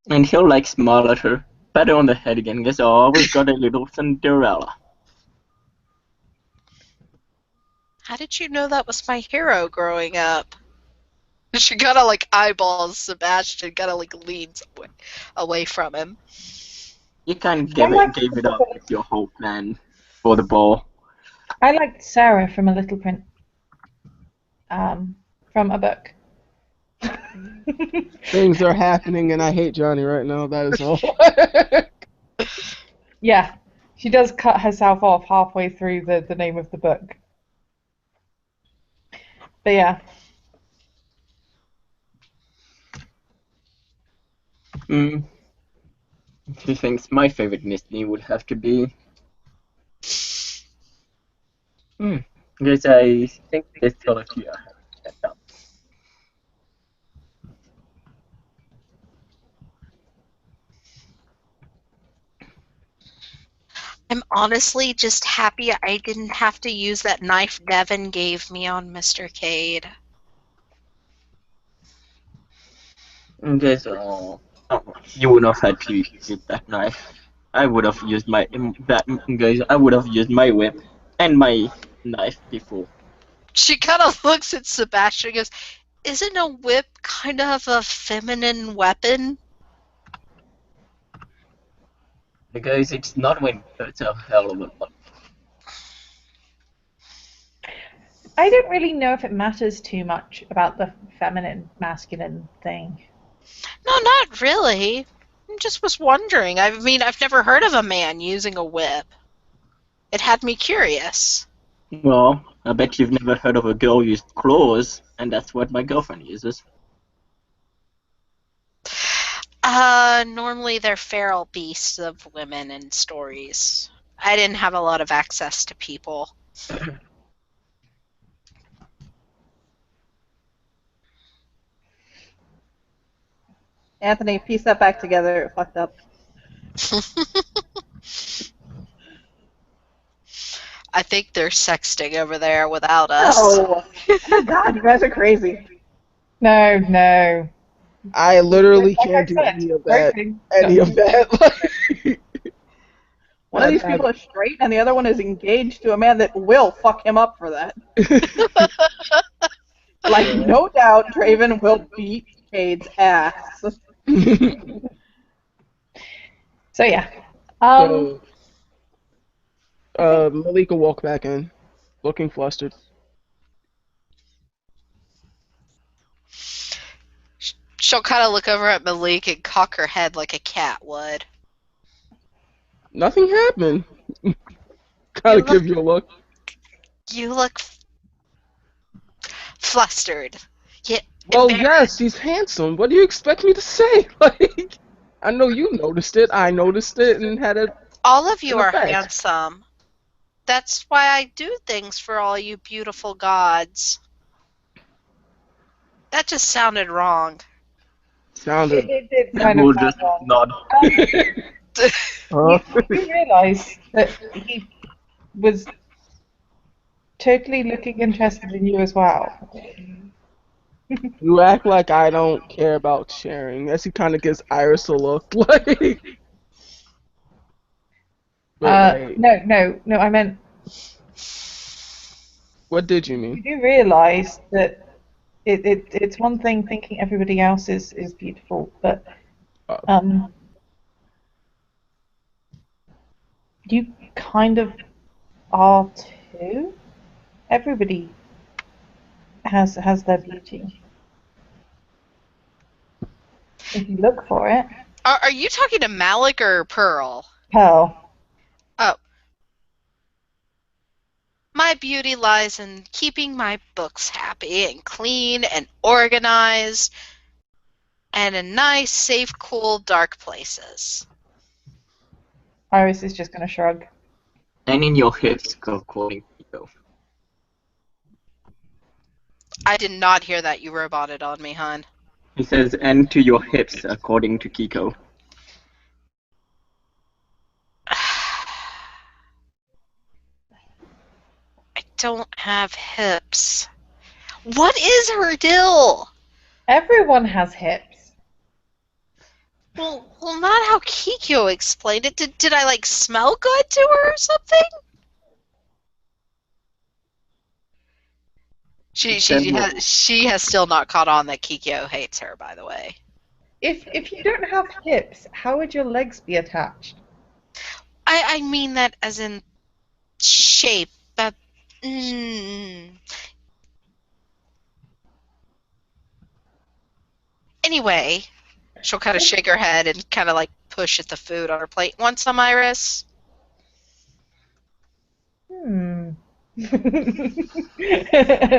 And he'll smile at her, pat her on the head again, guess I always got a little Cinderella. How did you know that was my hero growing up? She kind of eyeballs Sebastian, kind of leans away from him. You kind of gave it up with your whole plan for the ball. I liked Sarah from A Little Prince. from a book. Things are happening, and I hate Johnny right now. That is all. Yeah, she does cut herself off halfway through the name of the book. But yeah, Hmm. She thinks my favorite Disney would have to be. Hmm. Because I think there's still a few I haven't checked out. I'm honestly just happy I didn't have to use that knife Devin gave me on Mr. Cade. Because you would have had to use that knife. I would have used my that guys. I would have used my whip and my knife before. She kind of looks at Sebastian and goes, "Isn't a whip kind of a feminine weapon?" Because it's not when it's a hell of a lot. I don't really know if it matters too much about the feminine, masculine thing. No, not really. I just was wondering. I mean, I've never heard of a man using a whip. It had me curious. Well, I bet you've never heard of a girl use claws, and that's what my girlfriend uses. Normally they're feral beasts of women in stories. I didn't have a lot of access to people. Anthony, piece that back together. It fucked up. I think they're sexting over there without us. Oh, my God, you guys are crazy. No, no. I literally Like can't I do said, any of that. groping. Any No. of that. One of these people is straight, and the other one is engaged to a man that will fuck him up for that. Like, Yeah. no doubt, Draven will beat Cade's ass. So yeah. So, Malika walked back in, looking flustered. She'll kind of look over at Malik and cock her head like a cat would. Nothing happened. Kind of give you a look. You look flustered. Yeah, Well, embarrassed. yes, he's handsome. What do you expect me to say? Like, I know you noticed it. I noticed it and had it. All of you an are effect. handsome. That's why I do things for all you beautiful gods. That just sounded wrong. Sounded. It did And kind we'll of sound just wrong. nod. You realise that he was totally looking interested in you as well. You act like I don't care about sharing. As he kind of gives Iris a look, like. But, like, No, I meant what did you you mean? do realise that it's one thing thinking everybody else is beautiful, but Oh. you kind of are too. Everybody has their beauty. If you look for it. Are you talking to Malik or Pearl? Pearl. Oh. My beauty lies in keeping my books happy and clean and organized and in nice, safe, cool, dark places. Iris is just going to shrug. And in your hips, according to you. I did not hear that you roboted on me, hon. He says, and to your hips, according to Kiko. I don't have hips. What is her deal? Everyone has hips. Well, not how Kikyo explained it. Did I like smell good to her or something? She has still not caught on that Kikyo hates her, by the way. If you don't have hips, how would your legs be attached? I mean that as in shape. But Anyway, she'll kind of shake her head and kind of like push at the food on her plate. Want some, Iris? And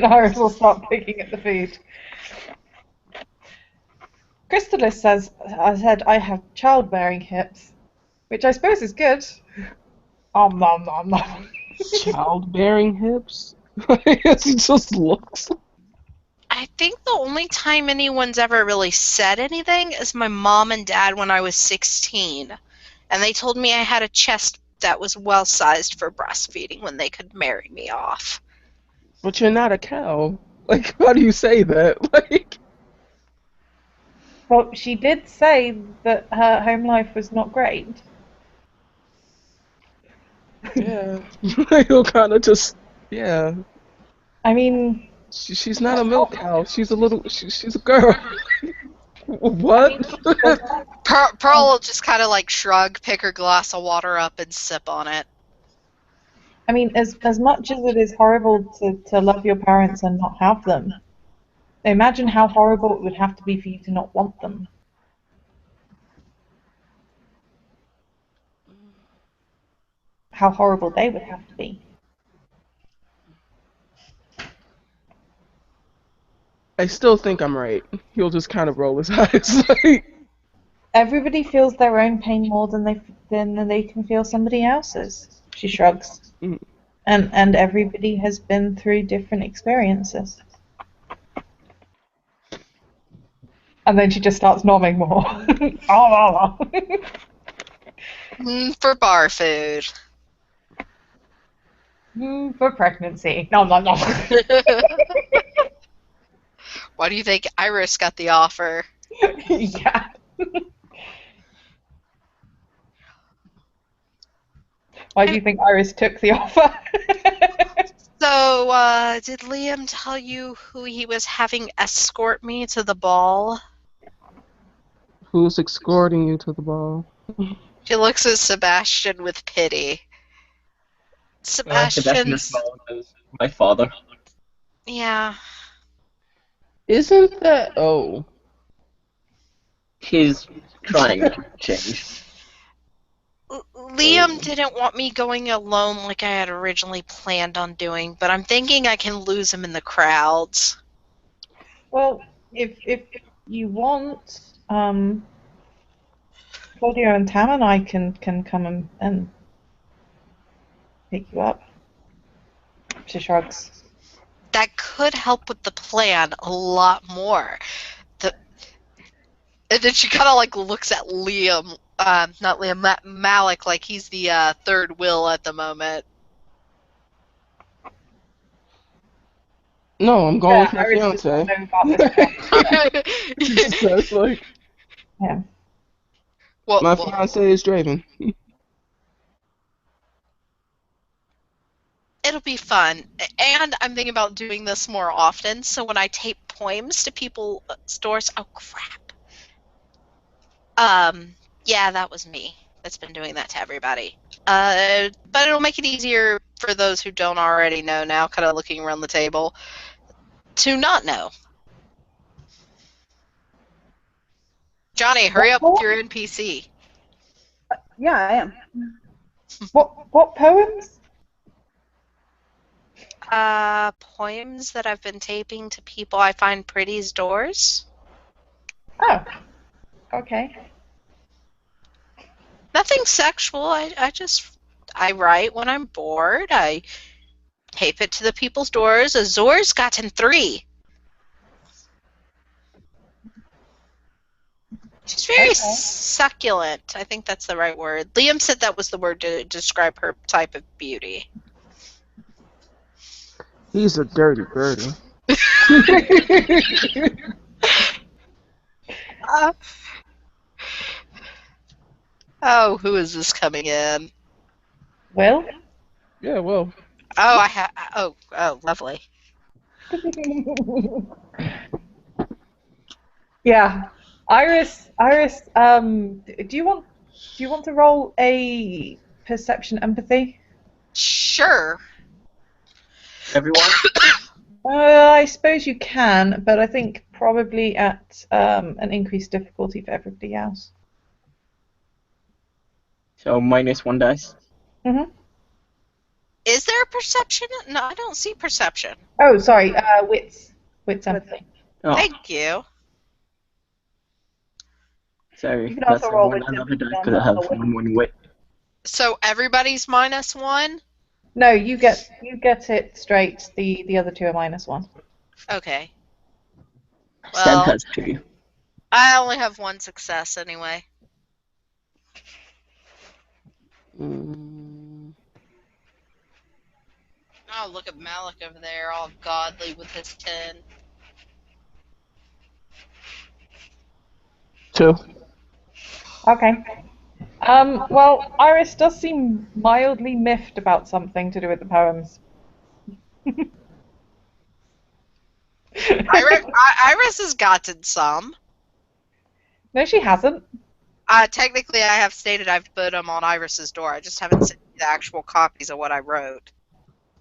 Iris will start picking at the food. Crystalis says, I said I have childbearing hips, which I suppose is good. Nom nom nom. Childbearing hips? I guess he just looks. I think the only time anyone's ever really said anything is my mom and dad when I was 16. And they told me I had a chest that was well-sized for breastfeeding when they could marry me off. But you're not a cow. Like, how do you say that? Like, Well, she did say that her home life was not great. yeah. You'll kind of just, yeah. I mean, She's not a milk cow. She's a little, she's a girl. What? Pearl will just kind of like shrug, pick her glass of water up, and sip on it. I mean, as much as it is horrible to love your parents and not have them, imagine how horrible it would have to be for you to not want them. How horrible they would have to be. I still think I'm right. He'll just kind of roll his eyes. Like, Everybody feels their own pain more than they can feel somebody else's. She shrugs. Mm. And everybody has been through different experiences. And then she just starts nomming more. For bar food. For pregnancy. Nom nom nom. Why do you think Iris got the offer? Yeah. Why do you think Iris took the offer? So, did Liam tell you who he was having escort me to the ball? who's escorting you to the ball? She looks at Sebastian with pity. Sebastian's... my father. Yeah. Isn't that... Oh. He's trying to change. Liam didn't want me going alone like I had originally planned on doing, but I'm thinking I can lose him in the crowds. Well, if you want, Claudio and Tam and I can come and pick you up. She shrugs. That could help with the plan a lot more. And then she kind of like looks at Liam, not Liam, Malik, like he's the third wheel at the moment. No, I'm going with my Iris fiance. doesn't know about this. She just says, like, Yeah. my fiance is Draven. It'll be fun. And I'm thinking about doing this more often, so when I tape poems to people's doors... Oh, crap. Yeah, that was me that's been doing that to everybody. But it'll make it easier for those who don't already know now, kind of looking around the table, to not know. Johnny, hurry up with your NPC. Yeah, I am. What poems? Poems that I've been taping to people I find pretty's doors. Oh. Okay. Nothing sexual. I write when I'm bored. I tape it to the people's doors. Azor's gotten 3. She's very succulent. I think that's the right word. Liam said that was the word to describe her type of beauty. He's a dirty birdie. Oh, who is this coming in? Will? Yeah, well. Oh, lovely. Yeah. Iris, do you want to roll a perception empathy? Sure. Everyone? I suppose you can, but I think probably at an increased difficulty for everybody else. So -1 dice. Mm-hmm. Is there a perception? No, I don't see perception. Oh, sorry. Wits empathy. Oh, Thank you. so You can that's also roll one with another sympathy dice on because I have the wit. 1 wit. So everybody's -1? No, you get it straight. The other two are -1. Okay. Seb Well, has 2. I only have 1 success anyway. Mm, Oh, look at Malik over there, all godly with his 10. 2. Okay. Well, Iris does seem mildly miffed about something to do with the poems. Iris has gotten some. No, she hasn't. Technically, I have stated I've put them on Iris's door. I just haven't sent you the actual copies of what I wrote.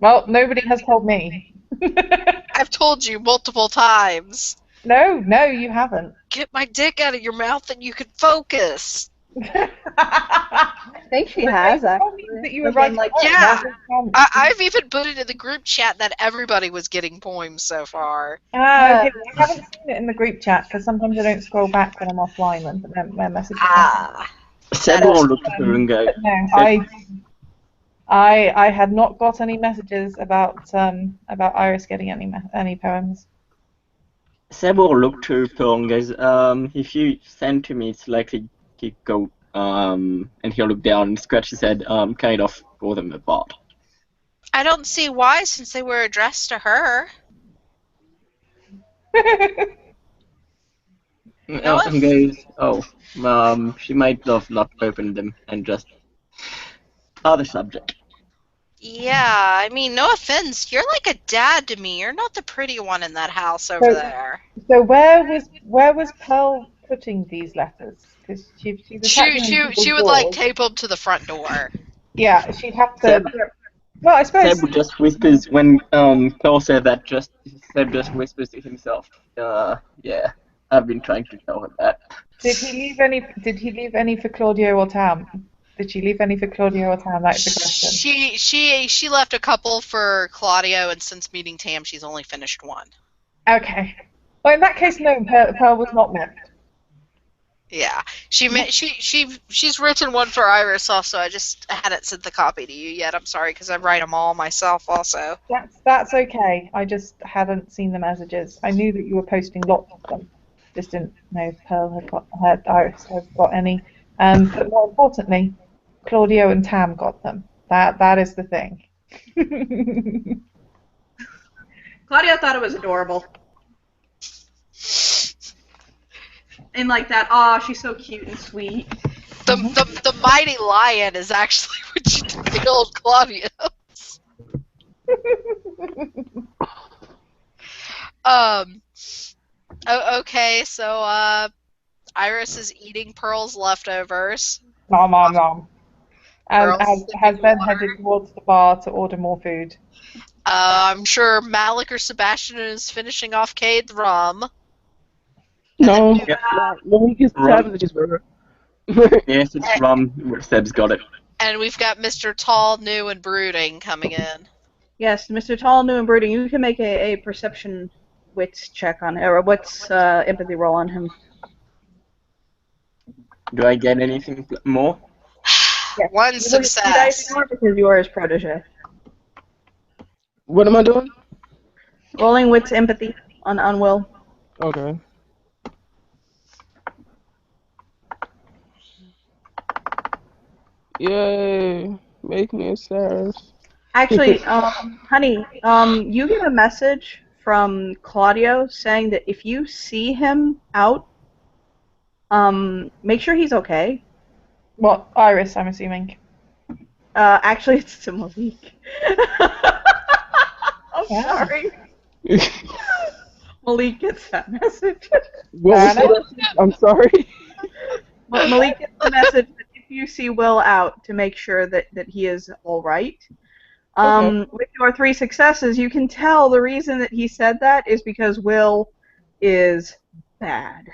Well, nobody has told me. I've told you multiple times. No, you haven't. Get my dick out of your mouth and you can focus. I think she has, actually. That you were Within, writing Yeah. poems. I've even put it in the group chat that everybody was getting poems so far. Okay. I haven't seen it in the group chat because sometimes I don't scroll back when I'm offline when my messages. Seb will look at her and go, But no, I had not got any messages about Iris getting any poems. Seb will look to Pearl and goes, if you send to me, it's likely to go, and he'll look down and scratch his head, kind of pull them apart. I don't see why, since they were addressed to her. No, And goes, she might have not opened them and just other subject. Yeah, I mean, no offense. You're like a dad to me. You're not the pretty one in that house over there. So where was Pearl putting these letters? Because she's attaching them to She the would like doors. tape them to the front door. Yeah, she'd have to. Seb, Well, I suppose. Seb just whispers when Pearl said that. Seb just whispers to himself. Yeah, I've been trying to tell her that. Did he leave any for Claudio or Tam? Did she leave any for Claudio or Tam? That's the question. She left a couple for Claudio, and since meeting Tam, she's only finished 1. Okay. Well, in that case, no. Pearl was not left. Yeah, she's written 1 for Iris also. I just hadn't sent the copy to you yet. I'm sorry because I write them all myself also. That's okay. I just hadn't seen the messages. I knew that you were posting lots of them. Just didn't know if Pearl had Iris had got any. But more importantly, Claudio and Tam got them. That is the thing. Claudia thought it was adorable. And like that, aw, she's so cute and sweet. The mighty lion is actually what you did to old Claudius. Okay, so Iris is eating Pearl's leftovers. Nom nom nom. And Pearl's has sipping then water. headed towards the bar to order more food. I'm sure Malik or Sebastian is finishing off Cade's rum. No, Yep. when he gets Rum. tabs, it's just burger. Yes, it's rum. Seb's got it. And we've got Mr. Tall, New, and Brooding coming in. Yes, Mr. Tall, New and Brooding, you can make a perception wits check on or what's empathy roll on him. Do I get anything more? Yes. 1 You will get 2 dice success. more because you are his protege. What am I doing? Rolling wits empathy on Will. Okay. Yay! Make me a stars. Actually, honey, you get a message from Claudio saying that if you see him out, make sure he's okay. What, Iris, I'm assuming. Actually, it's to Malik. I'm Yeah. sorry. Malik gets that message. What was that? I'm sorry. Malik gets the message that if you see Will out, to make sure that he is all right. Okay. With your 3 successes, you can tell the reason that he said that is because Will is bad.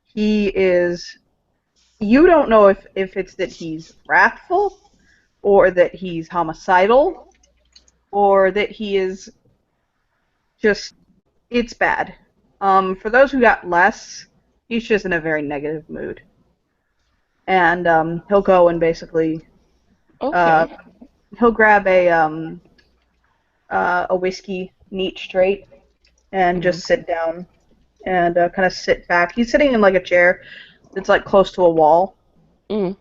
He is. You don't know if it's that he's wrathful, or that he's homicidal, or that he is just. It's bad. For those who got less, he's just in a very negative mood. And he'll go and basically Okay. he'll grab a whiskey neat straight and just sit down and kind of sit back. He's sitting in like a chair that's like close to a wall, Mm.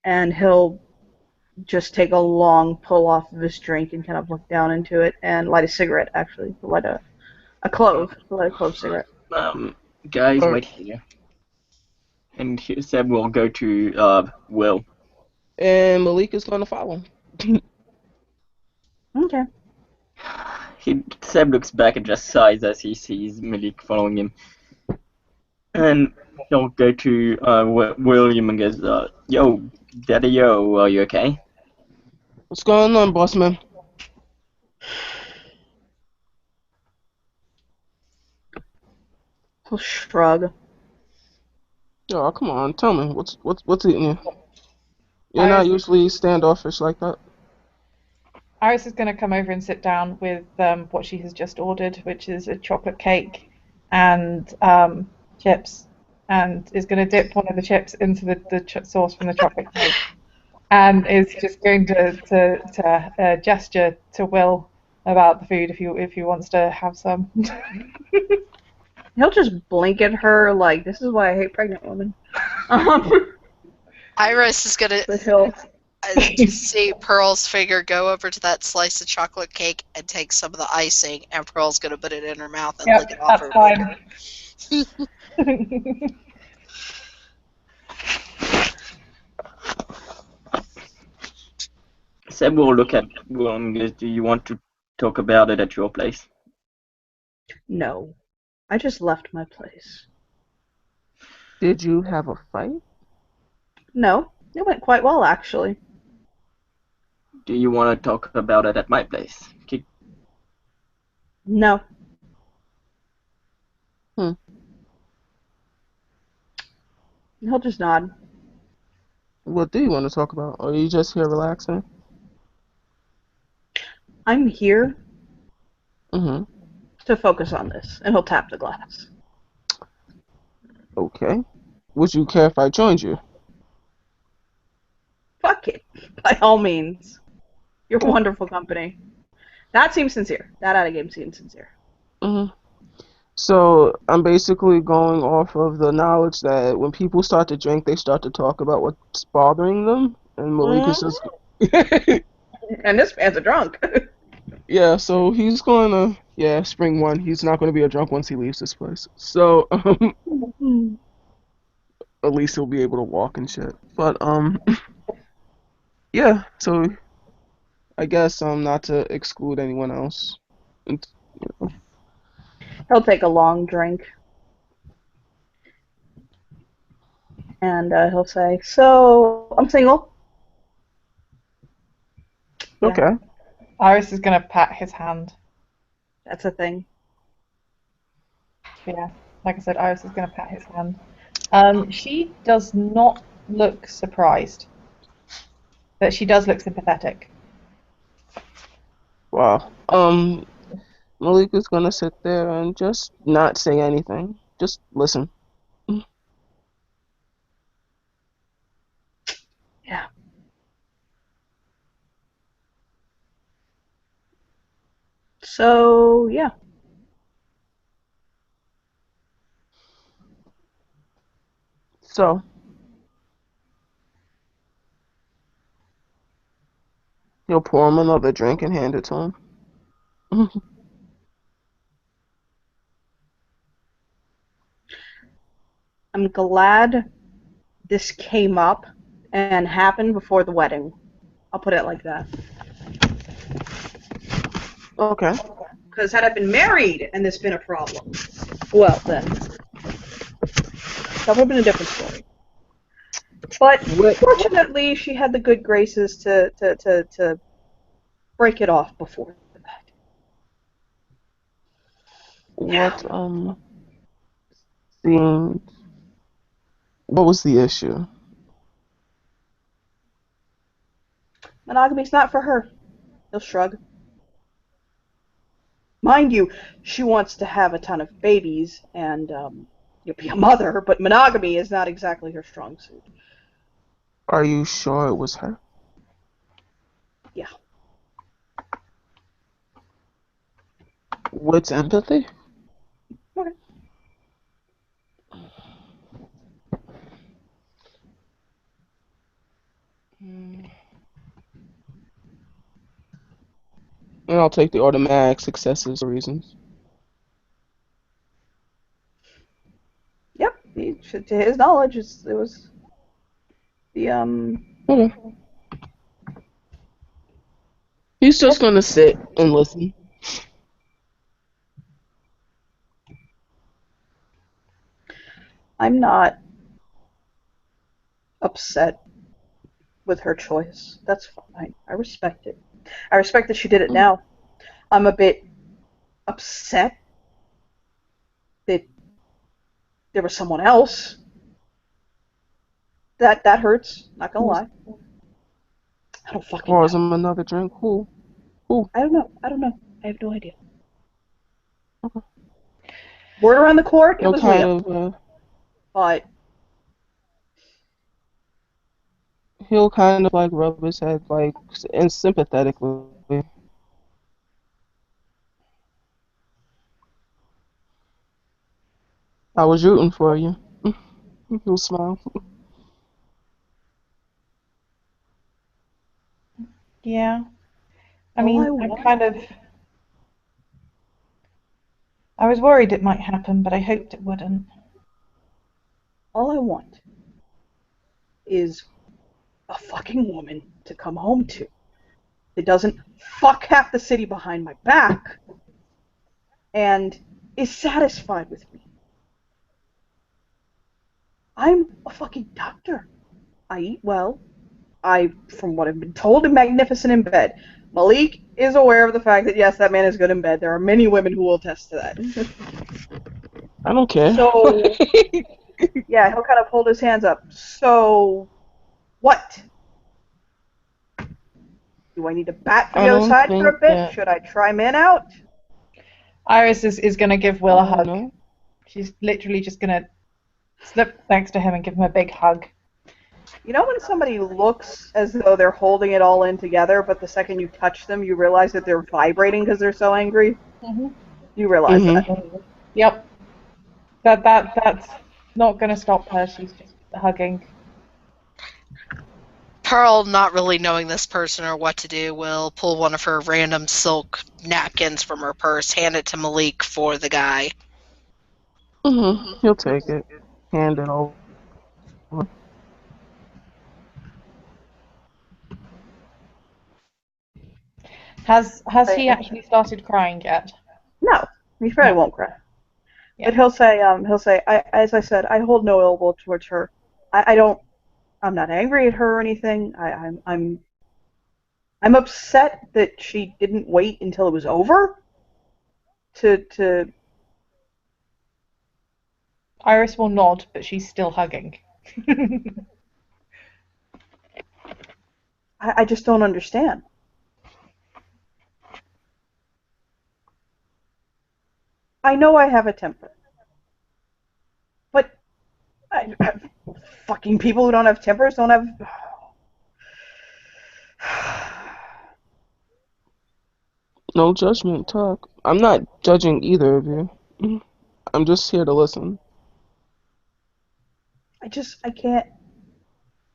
and he'll just take a long pull off of his drink and kind of look down into it and light a cigarette. Actually, light a clove, light a clove cigarette. Guys, Or- wait here. And Seb will go to Will. And Malik is gonna follow. Okay. Seb looks back and just sighs as he sees Malik following him. And he'll go to William and goes, yo, Daddy, yo, are you okay? What's going on, boss man? He'll shrug. Oh, come on, tell me, what's eating you? You're not usually standoffish like that. Iris is going to come over and sit down with what she has just ordered, which is a chocolate cake and chips, and is going to dip one of the chips into the sauce from the chocolate cake, and is just going to gesture to Will about the food if he wants to have some. He'll just blink at her like, "This is why I hate pregnant women." Iris is gonna But he'll see Pearl's finger go over to that slice of chocolate cake and take some of the icing, and Pearl's gonna put it in her mouth and lick it off That's her fine. Seb will look at Will and goes, do you want to talk about it at your place? no. I just left my place. Did you have a fight? No, it went quite well actually. Do you want to talk about it at my place? No. Hmm. He'll just nod. What do you want to talk about? Or are you just here relaxing? I'm here Mm-hmm. to focus on this, and he'll tap the glass. Okay. Would you care if I joined you? Fuck it, by all means. You're Okay. wonderful company. That seems sincere. That out of game seems sincere. Mm-hmm. So I'm basically going off of the knowledge that when people start to drink, they start to talk about what's bothering them, and Malik is just And this man's a drunk. yeah. So he's going to spring one. He's not going to be a drunk once he leaves this place. So at least he'll be able to walk and shit. But yeah. So I guess not to exclude anyone else. And, He'll take a long drink. And he'll say, "So, I'm single." Yeah. Okay. Iris is going to pat his hand. That's a thing. Yeah, like I said, Iris is going to pat his hand. She does not look surprised, but she does look sympathetic. Wow. Malik is gonna sit there and just not say anything. Just listen. Yeah. So, yeah. So, he'll pour him another drink and hand it to him. I'm glad this came up and happened before the wedding. I'll put it like that. Okay. Because had I been married and this been a problem, well, then that would have been a different story. But fortunately, she had the good graces to break it off before that. What seemed. What was the issue? Monogamy's not for her. He'll shrug. Mind you, she wants to have a ton of babies and you'll be a mother, but monogamy is not exactly her strong suit. Are you sure it was her? Yeah. With empathy? Okay. And I'll take the automatic successes for reasons. Yep. To his knowledge, it was the Okay. He's just gonna sit and listen. I'm not upset with her choice. That's fine. I respect it. I respect that she did it now. I'm a bit upset that there was someone else. That hurts. Not gonna lie. I don't fucking Pours know. him another drink. Who? I don't know. I have no idea. Okay. Word around the court, it He'll was kind Liam. of But he'll kind of like rub his head like and sympathetically. I was rooting for you. He'll smile. Yeah. I all mean, I was worried it might happen, but I hoped it wouldn't. all I want is a fucking woman to come home to. That doesn't fuck half the city behind my back and is satisfied with me. I'm a fucking doctor. I eat well. From what I've been told, am magnificent in bed. Malik is aware of the fact that yes, that man is good in bed. There are many women who will attest to that. I don't care. So, yeah, he'll kind of hold his hands up. So, what? Do I need to bat for I the other don't side for a think bit? that- Should I try Min out? Iris is going to give Will a I don't hug. know. She's literally just going to slip next to him and give him a big hug. You know when somebody looks as though they're holding it all in together, but the second you touch them, you realize that they're vibrating because they're so angry? Mm-hmm. You realize that. Yep. That's not going to stop her. She's just hugging. Pearl, not really knowing this person or what to do, will pull one of her random silk napkins from her purse, hand it to Malik for the guy. He'll take it. Hand it over. Has he actually started crying yet? No, he probably won't cry. Yeah. But he'll say, as I said, I hold no ill will towards her. I'm not angry at her or anything. I'm upset that she didn't wait until it was over to. Iris will nod, but she's still hugging. I just don't understand. I know I have a temper, but fucking people who don't have tempers don't have. No judgment, talk. I'm not judging either of you. I'm just here to listen. I can't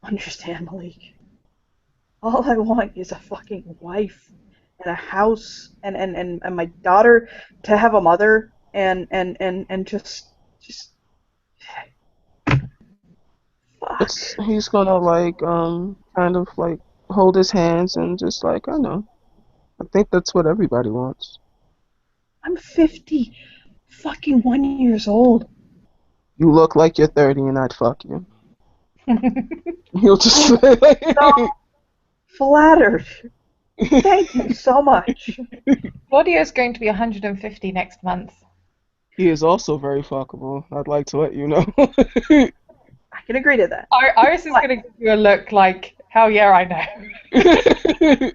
understand, Malik. All I want is a fucking wife and a house and my daughter to have a mother and just fuck. He's gonna like kind of like hold his hands and just like I know. I think that's what everybody wants. I'm 50 fucking 1 years old. You look like you're 30 and I'd fuck you. He'll just say So flattered. Thank you so much. Claudio's going to be 150 next month. He is also very fuckable. I'd like to let you know. I can agree to that. Iris is going to give you a look like, hell yeah, I know.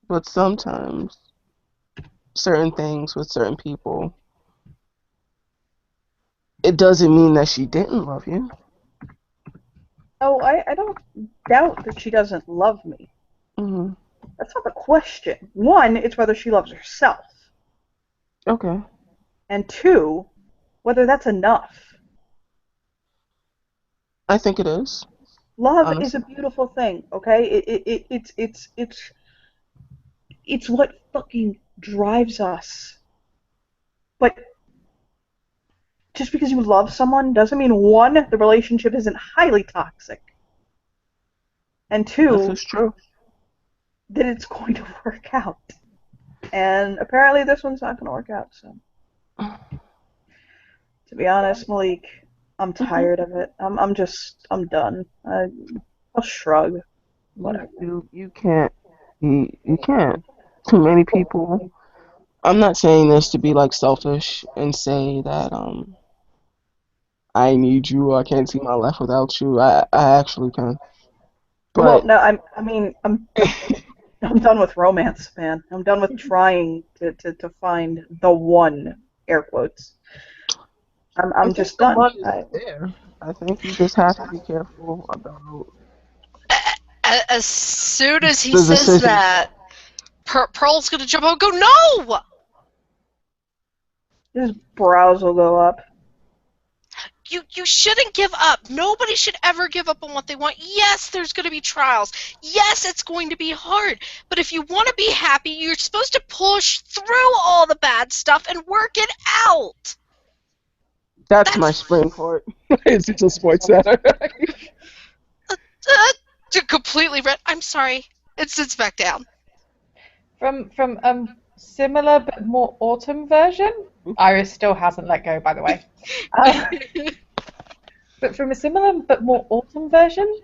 But sometimes, certain things with certain people, it doesn't mean that she didn't love you. Oh, I don't doubt that she doesn't love me. Hmm. That's not the question. One, it's whether she loves herself. Okay. And two, whether that's enough. I think it is, Love is a honestly. beautiful thing, okay? It's what fucking drives us. But just because you love someone doesn't mean one, the relationship isn't highly toxic, and This two, is true. that it's going to work out. And apparently this one's not going to work out, so. To be honest, Malik, I'm tired of it. I'm done. I'll shrug. Whatever. You can't. You can't. Too many people. I'm not saying this to be like selfish and say that I need you. I can't see my life without you. I actually can. Well, But no, I'm done with romance, man. I'm done with trying to find the one, air quotes. I I'm think just the done. one is there. I think you just have to be careful about As soon as he the says decisions. that, Pearl's gonna jump up and go, no! His brows will go up. You shouldn't give up. Nobody should ever give up on what they want. Yes, there's going to be trials. Yes, it's going to be hard. But if you want to be happy, you're supposed to push through all the bad stuff and work it out. That's my That's Springport. It's just a sports center. completely red. I'm sorry. It sits back down. From similar but more autumn version, Iris still hasn't let go, by the way. But from a similar but more autumn version,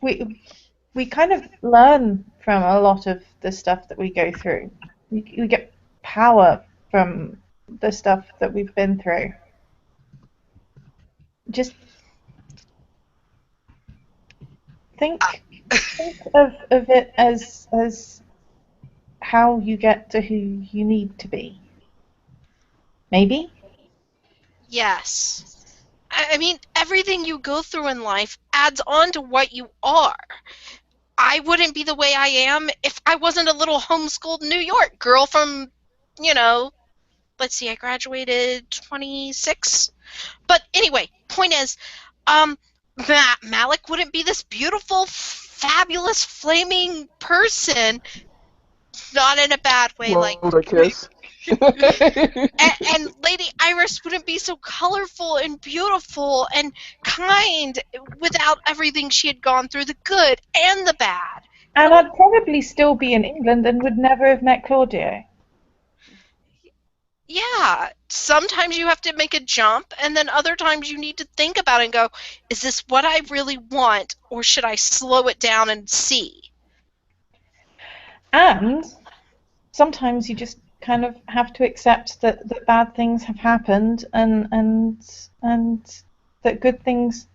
we kind of learn from a lot of the stuff that we go through. We get power from the stuff that we've been through. Just think of it as how you get to who you need to be. Maybe? Yes. I mean, everything you go through in life adds on to what you are. I wouldn't be the way I am if I wasn't a little homeschooled New York girl from, you know, let's see, I graduated 26. But anyway, point is, Malik wouldn't be this beautiful, fabulous, flaming person. Not in a bad way, like. Hold a kiss. And Lady Iris wouldn't be so colorful and beautiful and kind without everything she had gone through, the good and the bad. And I'd probably still be in England and would never have met Claudio. Yeah, sometimes you have to make a jump, and then other times you need to think about it and go, is this what I really want, or should I slow it down and see? And sometimes you just kind of have to accept that bad things have happened and that good things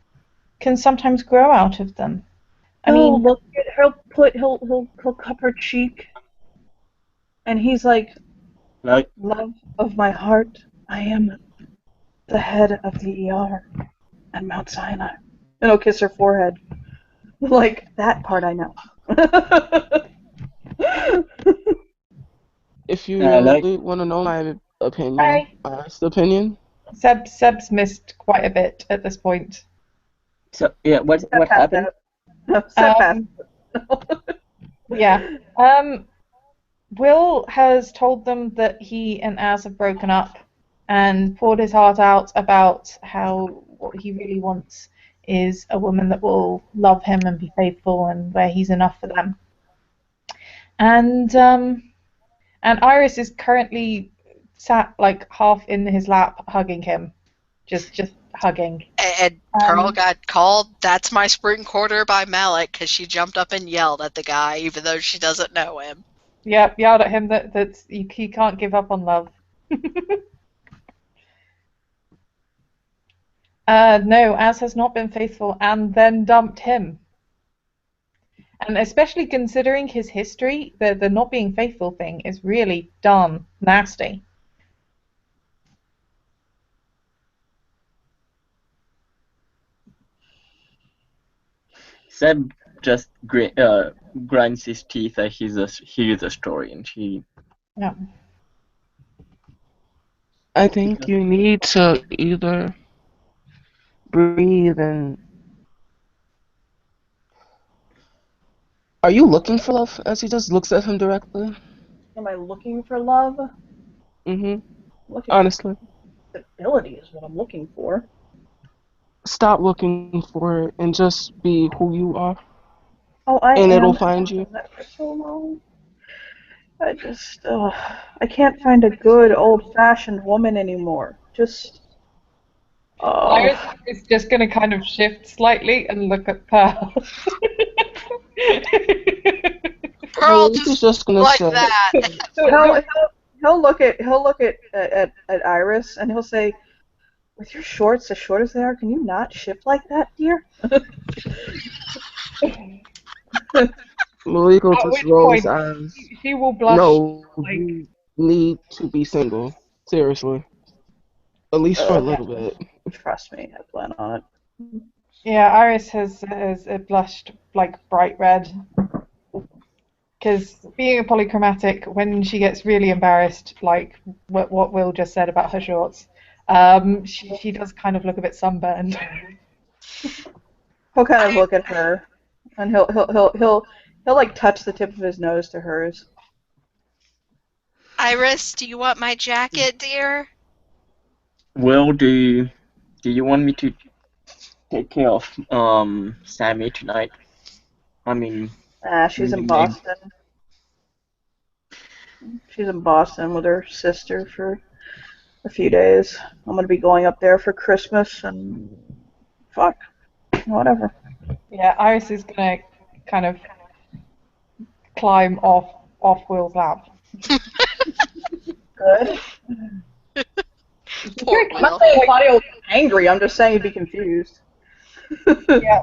can sometimes grow out of them. I mean, Look at he'll cup her cheek, and he's like, Like, love of my heart, I am the head of the ER at Mount Sinai. And he'll kiss her forehead. Like, that part I know. If you like, really want to know my opinion, Hi. honest opinion, Seb's missed quite a bit at this point. so yeah, what Step past happened? that. No, step past. Yeah. Will has told them that he and Az have broken up and poured his heart out about how what he really wants is a woman that will love him and be faithful and where he's enough for them. And Iris is currently sat like half in his lap hugging him, just hugging. And Pearl got called, "That's my spring quarter" by Malik because she jumped up and yelled at the guy, even though she doesn't know him. Yep, yelled at him that he can't give up on love. No, Az has not been faithful and then dumped him. And especially considering his history, the not being faithful thing is really darn nasty. Seb just grinds his teeth that he's a story, and she. Yeah. I think you need to either breathe and. Are you looking for love? As he just looks at him directly. Am I looking for love? Mhm. Looking Honestly, for stability is what I'm looking for. stop looking for it and just be who you are, Oh, I and am. it'll find you. I've done that for so long. I just, I can't find a good old-fashioned woman anymore. Just, Iris is just going to kind of shift slightly and look at Pearl. Pearl He's just just gonna like say. that. he'll look at Iris and he'll say, "With your shorts as short as they are, can you not shift like that, dear?" Malik will At just which roll his point eyes. she will blush. No, Like, you need to be single. Seriously. At least for a little bit. Trust me, I plan on it. yeah, Iris has blushed like bright red. Because being a polychromatic, when she gets really embarrassed, like what Will just said about her shorts, she does kind of look a bit sunburned. He'll kind of look at her, and he'll like touch the tip of his nose to hers. Iris, do you want my jacket, dear? Will, do you want me to take care of Sammy tonight? I mean, She's in maybe. Boston. She's in Boston with her sister for a few days. I'm gonna be going up there for Christmas, and fuck, whatever. Yeah, Iris is gonna kind of climb off Will's lap. Good. Poor I'm not Will. saying Claudia will be angry. I'm just saying he'd be confused. Yeah.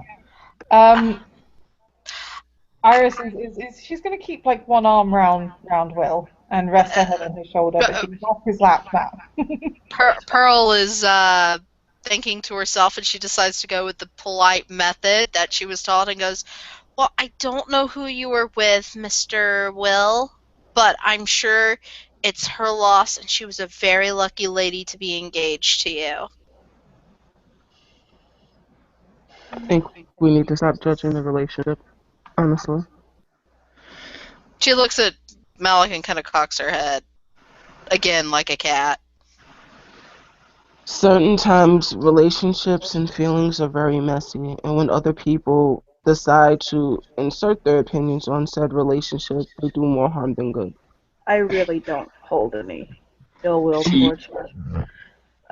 Iris is she's gonna keep like one arm round Will and rest her head on his shoulder, but she's off his lap now. Pearl is thinking to herself, and she decides to go with the polite method that she was taught and goes, "Well, I don't know who you were with, Mr. Will, but I'm sure it's her loss, and she was a very lucky lady to be engaged to you." I think we need to stop judging the relationship. Honestly. She looks at Malik and kind of cocks her head. Again, like a cat. Certain times relationships and feelings are very messy, and when other people decide to insert their opinions on said relationship, they do more harm than good. I really don't hold any ill will She- towards her.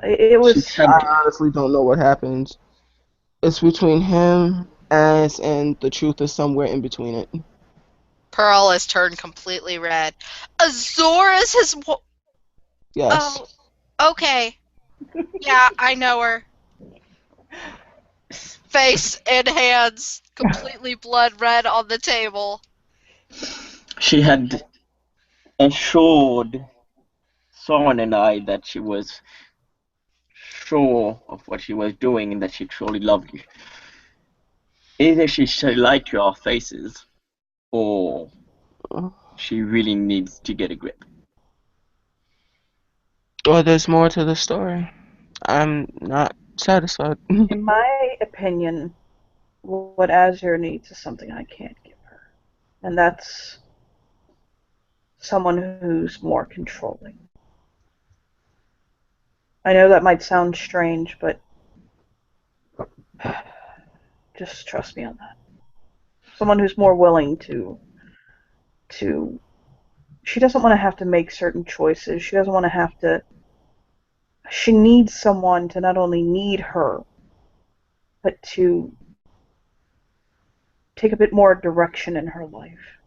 It was. I honestly don't know what happens. It's between him, as, and the truth is somewhere in between it. Pearl has turned completely red. Azores has. Yes. Oh, okay. Yeah, I know her. Face and hands completely blood red on the table. She had assured Soren and I that she was sure of what she was doing and that she truly loved you. Either she lied to our faces, or she really needs to get a grip. Or there's more to the story. I'm not satisfied. In my opinion, what Azure needs is something I can't give her. And that's someone who's more controlling. I know that might sound strange, but just trust me on that. Someone who's more willing to she doesn't want to have to make certain choices. She doesn't want to have to she needs someone to not only need her, but to take a bit more direction in her life.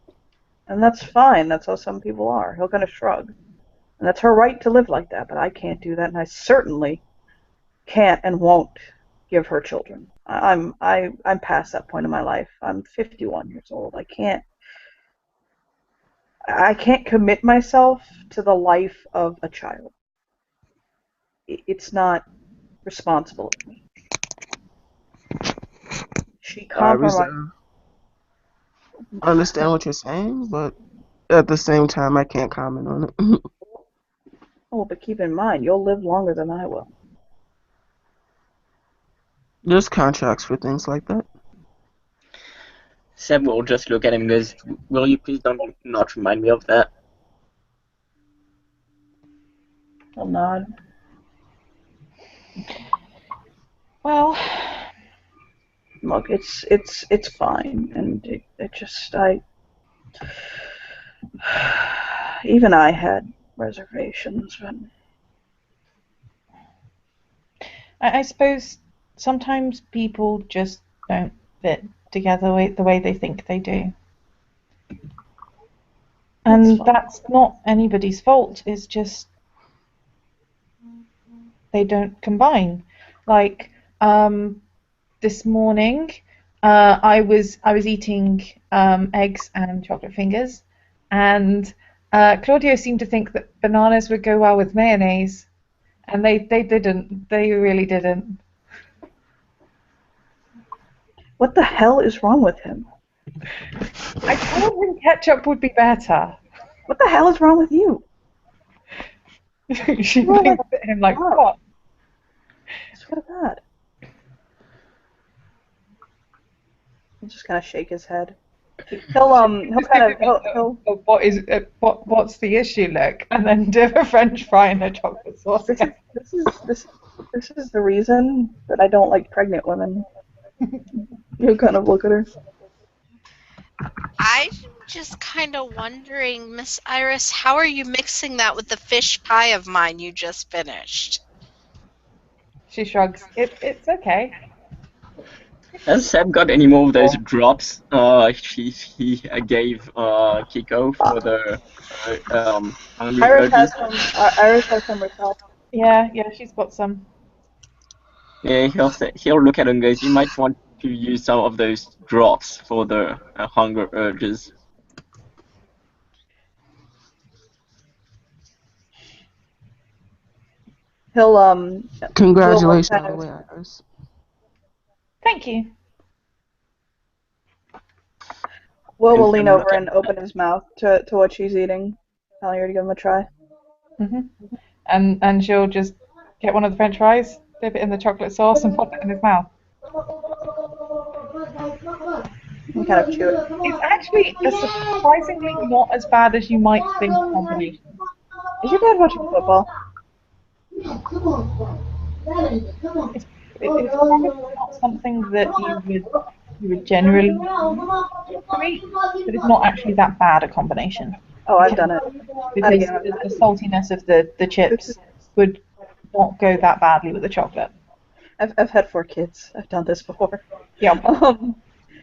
And that's fine. That's how some people are. He'll kind of shrug. And that's her right to live like that, but I can't do that, and I certainly can't and won't give her children. I'm past that point in my life. I'm 51 years old. I can't commit myself to the life of a child. It's not responsible of me. She I compromised. understand what you're saying, but at the same time, I can't comment on it. Oh, but keep in mind, you'll live longer than I will. There's contracts for things like that. Seb will just look at him and goes, "Will you please not remind me of that?" He'll nod. Well, Look, it's fine, and it just even I had reservations, but I suppose sometimes people just don't fit together the way they think they do. And fine. that's not anybody's fault. It's just they don't combine. Like this morning, I was eating eggs and chocolate fingers, and Claudio seemed to think that bananas would go well with mayonnaise, and they didn't. They really didn't. What the hell is wrong with him? I told him ketchup would be better. What the hell is wrong with you? She Well, blinked at him like, what? I swear to God. He'll just kind of shake his head. What's the issue, look, and then dip a French fry in the chocolate sauce. This is the reason that I don't like pregnant women. You kind of look at her. I'm just kind of wondering, Miss Iris, how are you mixing that with the fish pie of mine you just finished? She shrugs. It's okay. Has Seb got any more of those drops he gave Kiko for the hungry Iris has urges? some. Iris has some herself. Yeah, she's got some. Yeah, he'll look at it and goes, "You might want to use some of those drops for the hunger urges." He'll Congratulations, kind by the of. way, Iris. Thank you. Will And lean he'll look over at and open his mouth to what she's eating, telling her to give him a try. And she'll just get one of the French fries, dip it in the chocolate sauce, and pop it in his mouth. And kind of chew it. It's actually a surprisingly not as bad as you might think combination. Is your dad watching football? It's probably not something that you would generally eat, but it's not actually that bad a combination. Oh, I've done it. Because the saltiness of the chips would not go that badly with the chocolate. I've had 4 kids. I've done this before. Yeah.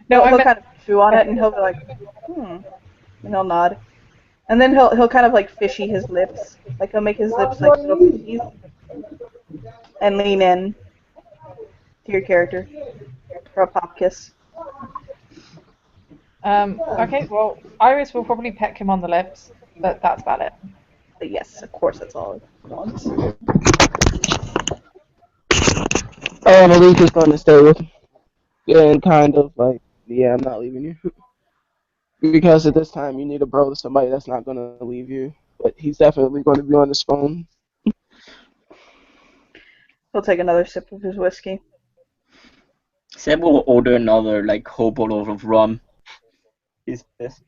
No, he'll kind of chew on it and he'll be like, and he'll nod. And then he'll kind of like fishy his lips. Like he'll make his lips like little fishies and lean in to your character for a pop kiss. Okay, well, Iris will probably peck him on the lips, but that's about it. But yes, of course, that's all it wants. Malik is going to stay with him. And kind of like, yeah, I'm not leaving you. Because at this time, you need a bro to somebody that's not going to leave you. But he's definitely going to be on his phone. He'll take another sip of his whiskey. Seb will order another whole bottle of rum. He's pissed.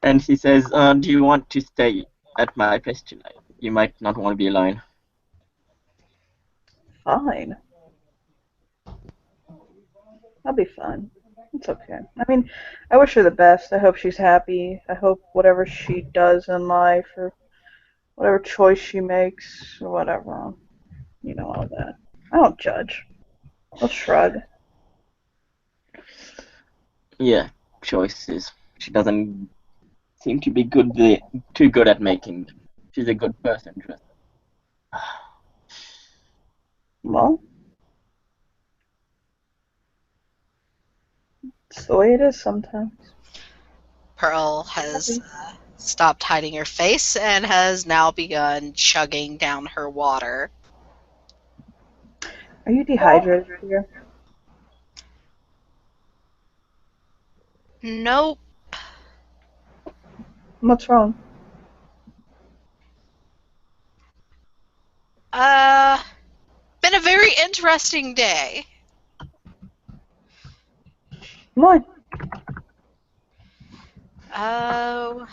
And he says, "Do you want to stay at my place tonight? You might not want to be alone." Fine. I'll be fine. It's okay. I mean, I wish her the best. I hope she's happy. I hope whatever she does in life or whatever choice she makes or whatever, all that. I don't judge. I'll shrug. Yeah, choices. She doesn't seem to be too good at making them. She's a good person, just. Well, it's the way it is sometimes. Pearl has stopped hiding her face and has now begun chugging down her water. Are you dehydrated here? Nope. What's wrong? Been a very interesting day. What? Oh,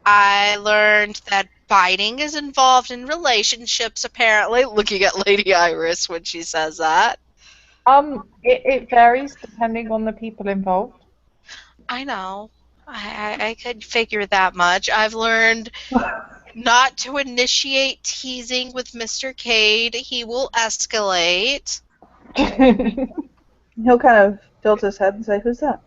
I learned that biting is involved in relationships, apparently, looking at Lady Iris when she says that. It varies depending on the people involved. I know. I could figure that much. I've learned not to initiate teasing with Mr. Cade. He will escalate. He'll kind of tilt his head and say, "Who's that?"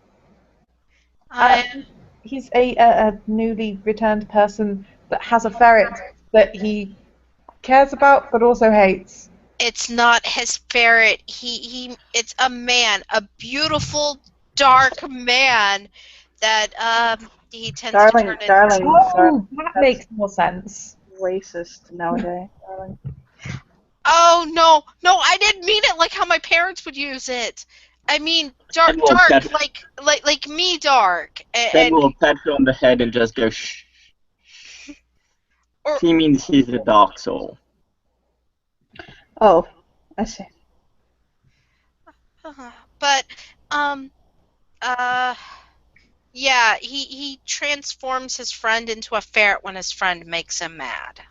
He's a newly returned person that has a ferret that he cares about but also hates. It's not his ferret. It's a man, a beautiful, dark man that he tends to turn into. Oh, that makes more sense. Racist nowadays, darling. Oh no, I didn't mean it like how my parents would use it. I mean dark, like me, dark. Then we'll pat her on the head and just go shh. He means he's a dark soul. Oh, I see. But yeah, he transforms his friend into a ferret when his friend makes him mad.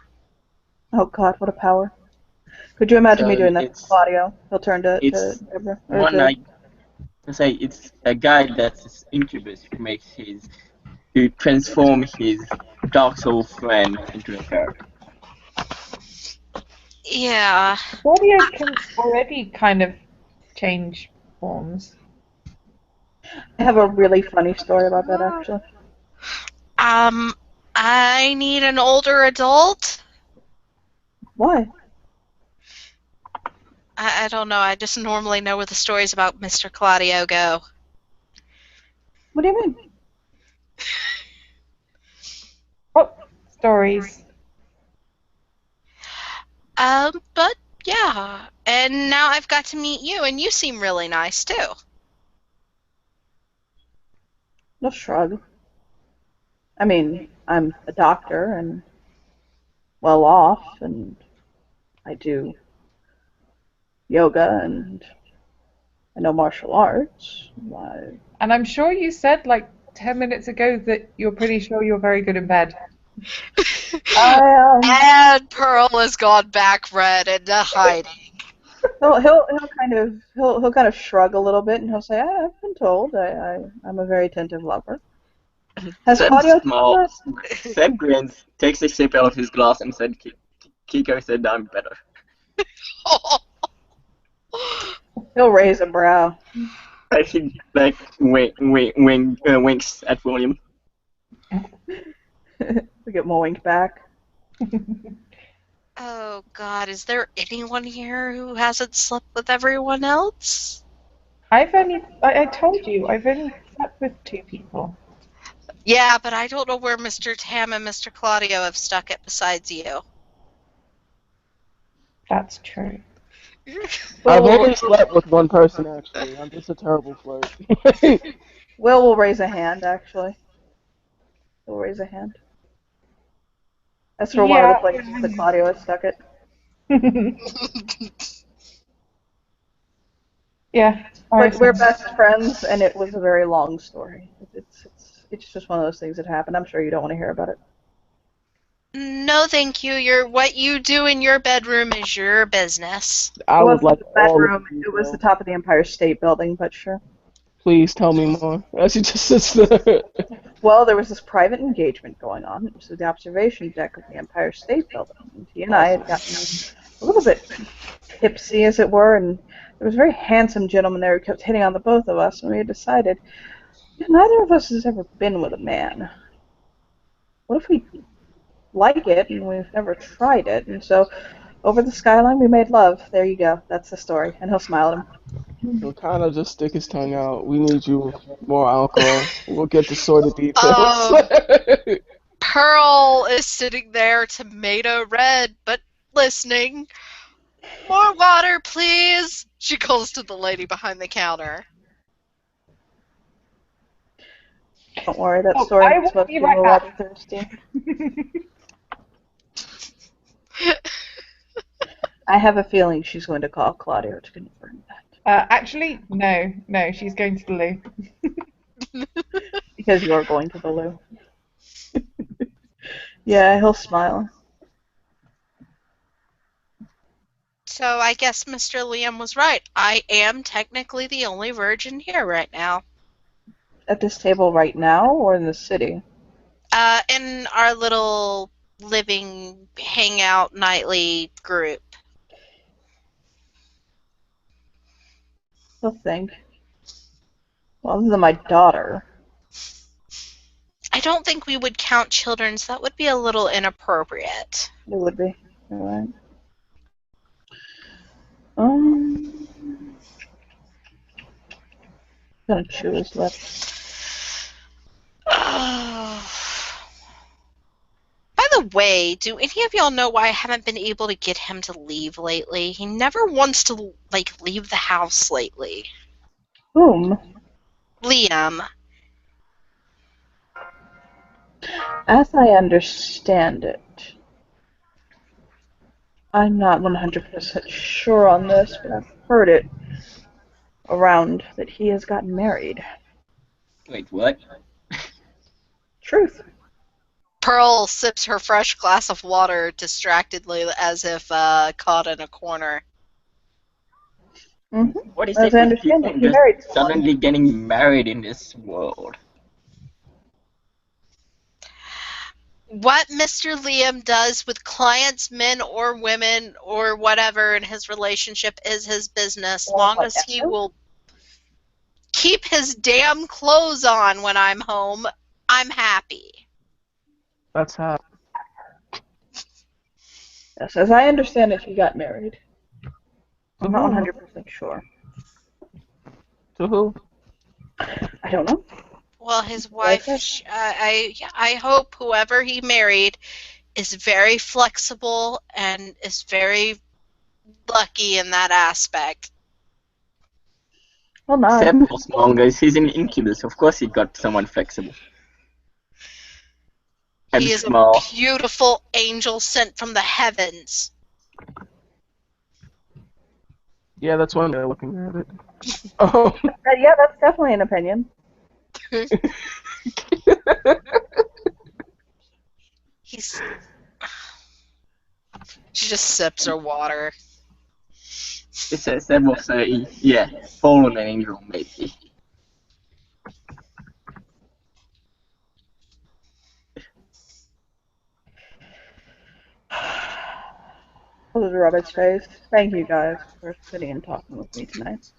Oh God, what a power! Could you imagine me doing that to Claudio? He'll turn to Deborah. It's a guy that's incubus who transforms his dark soul friend into a ferret. Yeah. Claudio can already kind of change forms. I have a really funny story about that, actually. I need an older adult. Why? I don't know. I just normally know where the stories about Mr. Claudio go. What do you mean? What stories? But yeah. And now I've got to meet you, and you seem really nice, too. No shrug. I mean, I'm a doctor and well off, and I do yoga, and I know martial arts. And I'm sure you said like 10 minutes ago that you're pretty sure you're very good in bed. And Pearl has gone back red into hiding. He'll kind of shrug a little bit, and he'll say, "I've been told. I'm a very attentive lover." Has Claudio small. Seb grins, takes a sip out of his glass, and said, "Kiko said I'm better." He'll raise a brow. He winks at William. We get more wink back. Oh God, is there anyone here who hasn't slept with everyone else? I told you, I've only slept with 2 people. Yeah, but I don't know where Mr. Tam and Mr. Claudio have stuck it besides you. That's true. I've only slept with one person, actually. I'm just a terrible flirt. Will raise a hand, actually. He'll raise a hand. That's for one of the places that Claudio has stuck it. Yeah. We're best friends, and it was a very long story. It's just one of those things that happened. I'm sure you don't want to hear about it. No, thank you. What you do in your bedroom is your business. I would like bedroom. It was the top of the Empire State Building, but sure. Please tell me more. As he just sits there. Well, there was this private engagement going on. It was the observation deck of the Empire State Building. And he and I had gotten a little bit tipsy, as it were, and there was a very handsome gentleman there who kept hitting on the both of us, and we had decided neither of us has ever been with a man. What if we like it and we've never tried it? And so, over the skyline, we made love. There you go. That's the story. And he'll smile at him. He'll kind of just stick his tongue out. We need you more alcohol. We'll get the sordid details. Pearl is sitting there, tomato red, but listening. More water, please. She calls to the lady behind the counter. Don't worry, that Oh, story I is will supposed be to be right a back. little thirsty. I have a feeling she's going to call Claudia to confirm that. Actually, no, she's going to the loo. Because you're going to the loo. Yeah, he'll smile. So I guess Mr. Liam was right. I am technically the only virgin here right now. At this table right now, or in the city? In our little living hangout nightly group. He'll think. Well, other than my daughter. I don't think we would count children's. That would be a little inappropriate. It would be. You're right. Gonna chew his lips. By the way, do any of y'all know why I haven't been able to get him to leave lately? He never wants to, leave the house lately. Whom? Liam. As I understand it, I'm not 100% sure on this, but I've heard it around that he has gotten married. Wait, what? Truth. Pearl sips her fresh glass of water distractedly as if caught in a corner. Mm-hmm. What is As it I with understand people it, he just married someone. suddenly getting married in this world? What Mr. Liam does with clients, men or women or whatever in his relationship is his business, long as he will keep his damn clothes on when I'm home, I'm happy. That's how. Yes, as I understand it, he got married. I'm not 100% sure. To who? I don't know. Well, his wife, I hope whoever he married is very flexible and is very lucky in that aspect. Well, not. Except for Smongers, he's an incubus. Of course he got someone flexible. And He is small. a beautiful angel sent from the heavens. Yeah, that's one way of looking at it. Oh. Yeah, that's definitely an opinion. She just sips her water. It says that will say, yeah, fallen angel maybe. Look at Robert's face. Thank you guys for sitting and talking with me tonight.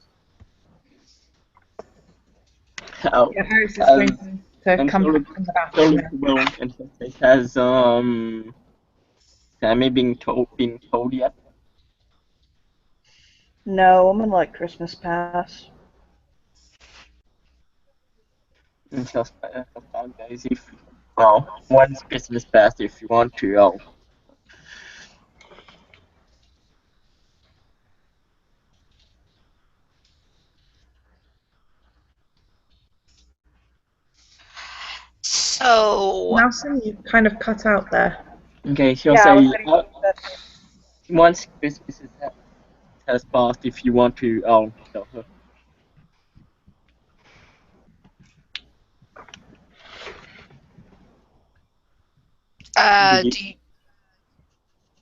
Oh, Yeah, Harris is going to and come back from the bathroom. well, and has Sammy been told yet? No, I'm gonna let Christmas pass. And just guys, if once Christmas passed, if you want to, So, Nelson, you kind of cut out there. okay, she'll Yeah, I was say waiting for that. once Christmas has passed, if you want to, I'll tell her.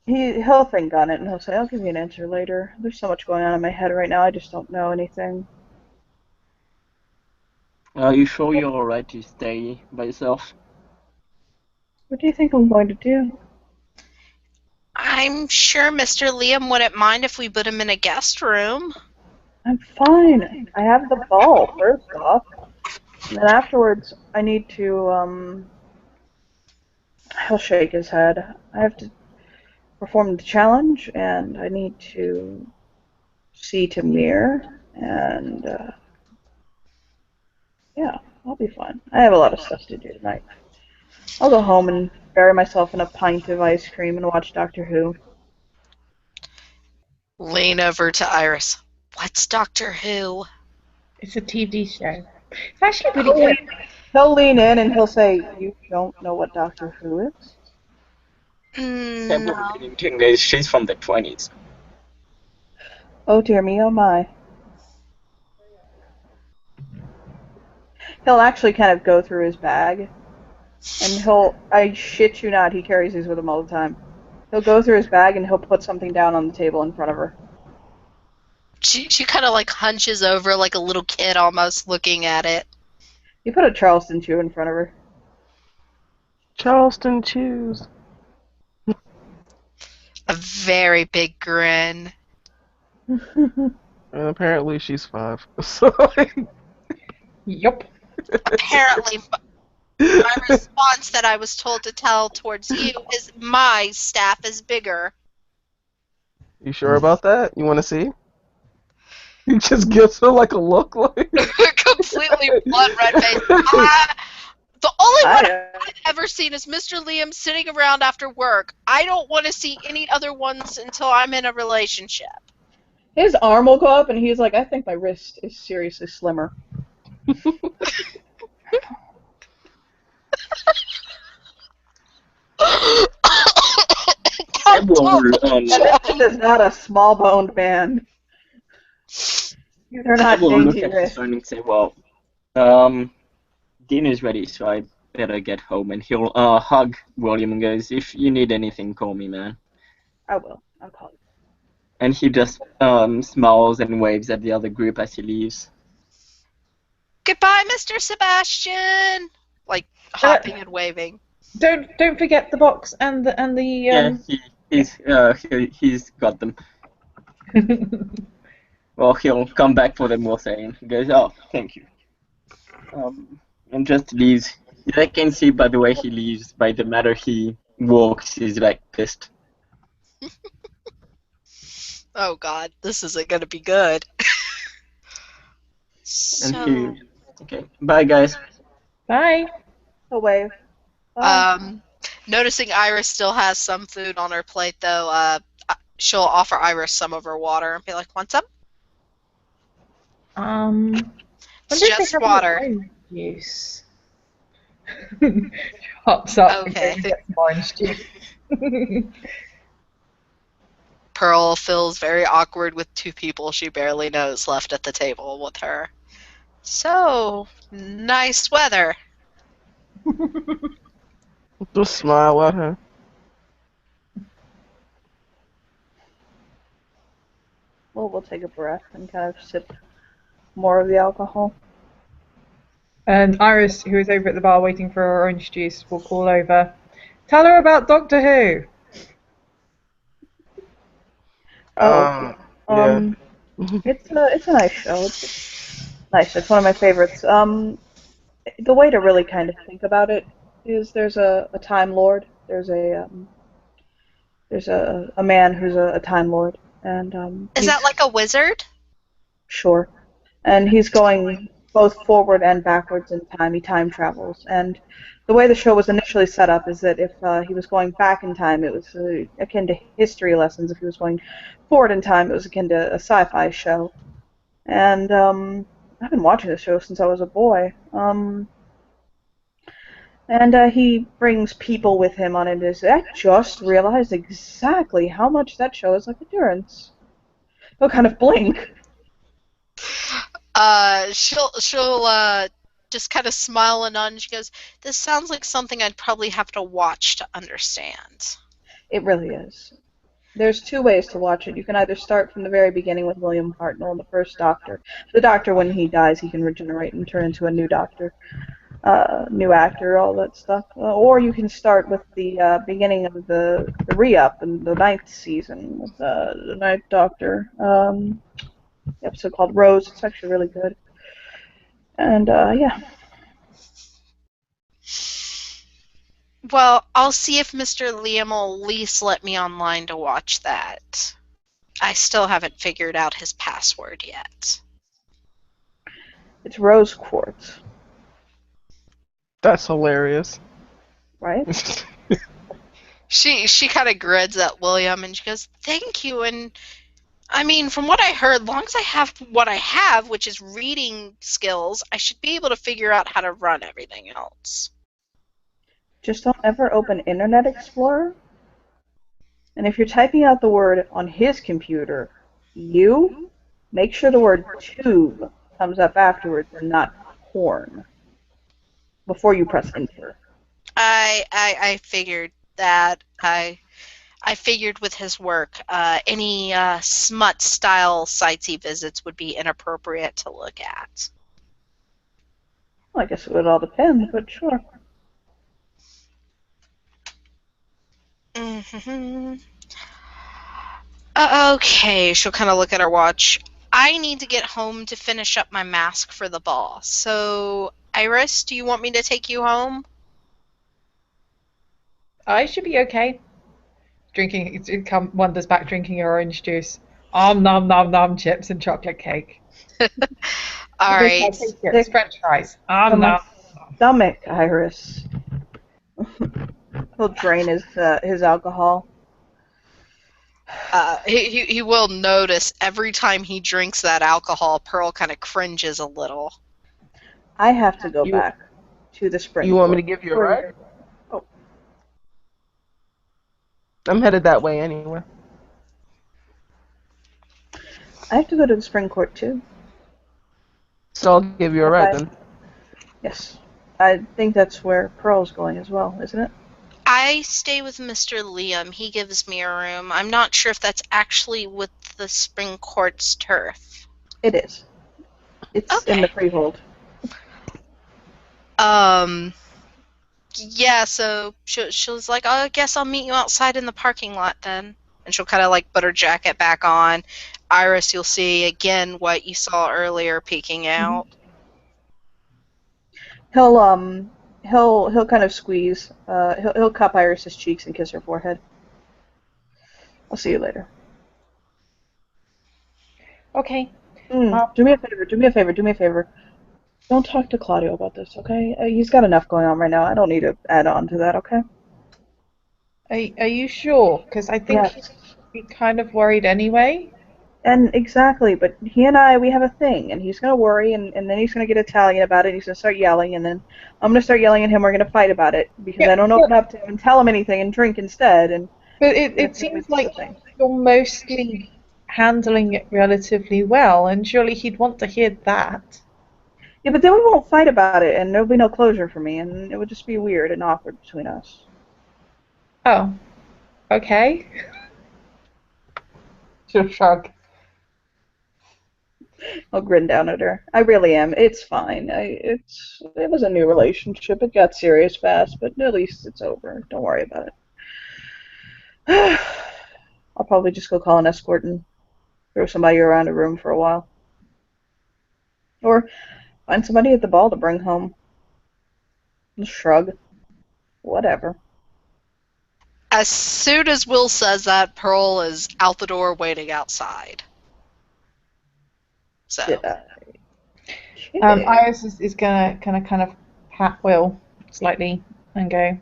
He'll think on it and he'll say, I'll give you an answer later. There's so much going on in my head right now, I just don't know anything. Are you sure you're alright to stay by yourself? What do you think I'm going to do? I'm sure Mr. Liam wouldn't mind if we put him in a guest room. I'm fine. I have the ball, first off. And then afterwards, I need to, he'll shake his head. I have to perform the challenge, and I need to see Tamir, and, yeah, I'll be fine. I have a lot of stuff to do tonight. I'll go home and bury myself in a pint of ice cream and watch Doctor Who. Lean over to Iris. What's Doctor Who? It's a TV show. It's actually really good. He'll lean in and he'll say, "You don't know what Doctor Who is?" No. She's from the 20s. Oh dear me, oh my. He'll actually kind of go through his bag, and I shit you not, he carries these with him all the time. He'll go through his bag and he'll put something down on the table in front of her. She kind of like hunches over like a little kid almost looking at it. He put a Charleston Chew in front of her. Charleston Chews. A very big grin. And apparently she's 5. So, Yup. Apparently, my response that I was told to tell towards you is my staff is bigger. you sure about that? You want to see? He just gives her like a look like. Completely blood red face. The only one I've ever seen is Mr. Liam sitting around after work. I don't want to see any other ones until I'm in a relationship. His arm will go up and he's like, "I think my wrist is seriously slimmer." That is not a small-boned man. They're not We'll look dainty at his wrists. phone and say, well, dinner's ready, so I better get home. And he'll hug William and goes, if you need anything, call me, man. I will. I'll call you. And he just smiles and waves at the other group as he leaves. Goodbye, Mr. Sebastian. Like hopping and waving. Don't forget the box and the Yeah, he's got them. Well, he'll come back for them more saying, he goes, oh, thank you. And just leaves. I can see by the way he leaves, by the manner he walks, he's like pissed. Oh God, this isn't gonna be good. And okay, bye guys. Bye. He'll wave. Bye. Noticing Iris still has some food on her plate, though, she'll offer Iris some of her water and be like, "Want some?" It's just water. Juice. Hops up Okay. and gets some orange juice. Pearl feels very awkward with two people she barely knows left at the table with her. So, nice weather. Just smile at her. Well, we'll take a breath and kind of sip more of the alcohol. And Iris, who is over at the bar waiting for her orange juice, will call over. Tell her about Doctor Who. Yeah. It's a nice show. It's nice. It's one of my favorites. The way to really kind of think about it is there's a Time Lord. There's a man who's a Time Lord, and Is that like a wizard? Sure. And he's going both forward and backwards in time. He time travels. And the way the show was initially set up is that if he was going back in time, it was akin to history lessons. If he was going forward in time, it was akin to a sci-fi show. And I've been watching the show since I was a boy. And he brings people with him on it. I just realized exactly how much that show is like Endurance. He'll kind of blink. She'll just kind of smile and nod. And she goes, "This sounds like something I'd probably have to watch to understand." It really is. There's two ways to watch it. You can either start from the very beginning with William Hartnell, the first Doctor. The Doctor, when he dies, he can regenerate and turn into a new Doctor, new actor, all that stuff. Or you can start with the beginning of the re-up in the ninth season with the Ninth Doctor. The episode called Rose. It's actually really good. And yeah, Well, I'll see if Mr. Liam will at least let me online to watch that. I still haven't figured out his password yet. it's Rose Quartz, That's hilarious. right? She kind of grins at William and she goes, "Thank you." And I mean, from what I heard, long as I have what I have, which is reading skills, I should be able to figure out how to run everything else. Just don't ever open Internet Explorer. And if you're typing out the word on his computer, make sure the word tube comes up afterwards and not porn before you press enter. I figured that. I figured with his work, any smut-style sites he visits would be inappropriate to look at. Well, I guess it would all depend, but sure. Mm-hmm. Okay, she'll kind of look at her watch. I need to get home to finish up my mask for the ball. So, Iris, do you want me to take you home? I should be okay. Wanders back drinking her orange juice. Nom nom nom chips and chocolate cake. All right. Chips, French fries. On Nom. my stomach, Iris. He'll drain his alcohol. He will notice every time he drinks that alcohol, Pearl kind of cringes a little. I have to go back to the spring. You want me to give you a ride? Oh. I'm headed that way anyway. I have to go to the spring court too. So I'll give you a ride then. Yes. I think that's where Pearl's going as well, isn't it? I stay with Mr. Liam. He gives me a room. I'm not sure if that's actually with the Spring Court's turf. It is. It's in the freehold. Yeah, so she's like, oh, I guess I'll meet you outside in the parking lot then. And she'll kind of like put her jacket back on. Iris, you'll see again what you saw earlier peeking out. He'll kind of squeeze. He'll cup Iris's cheeks and kiss her forehead. I'll see you later. Okay. Do me a favor. Don't talk to Claudio about this, okay? He's got enough going on right now. I don't need to add on to that, okay? Are you sure? Because I think he'd be kind of worried anyway. And exactly, but he and I, we have a thing, and he's going to worry, and then he's going to get Italian about it, and he's going to start yelling, and then I'm going to start yelling at him, we're going to fight about it, because I don't open up to him and tell him anything and drink instead. But it seems like you're mostly handling it relatively well, and surely he'd want to hear that. Yeah, but then we won't fight about it, and there'll be no closure for me, and it would just be weird and awkward between us. Oh, okay. She'll shrug. I'll grin down at her. I really am. It's fine. It was a new relationship. It got serious fast, but at least it's over. Don't worry about it. I'll probably just go call an escort and throw somebody around a room for a while. Or find somebody at the ball to bring home. Shrug. Whatever. As soon as Will says that, Pearl is out the door waiting outside. So. Iris is gonna kind of pat Will slightly and go,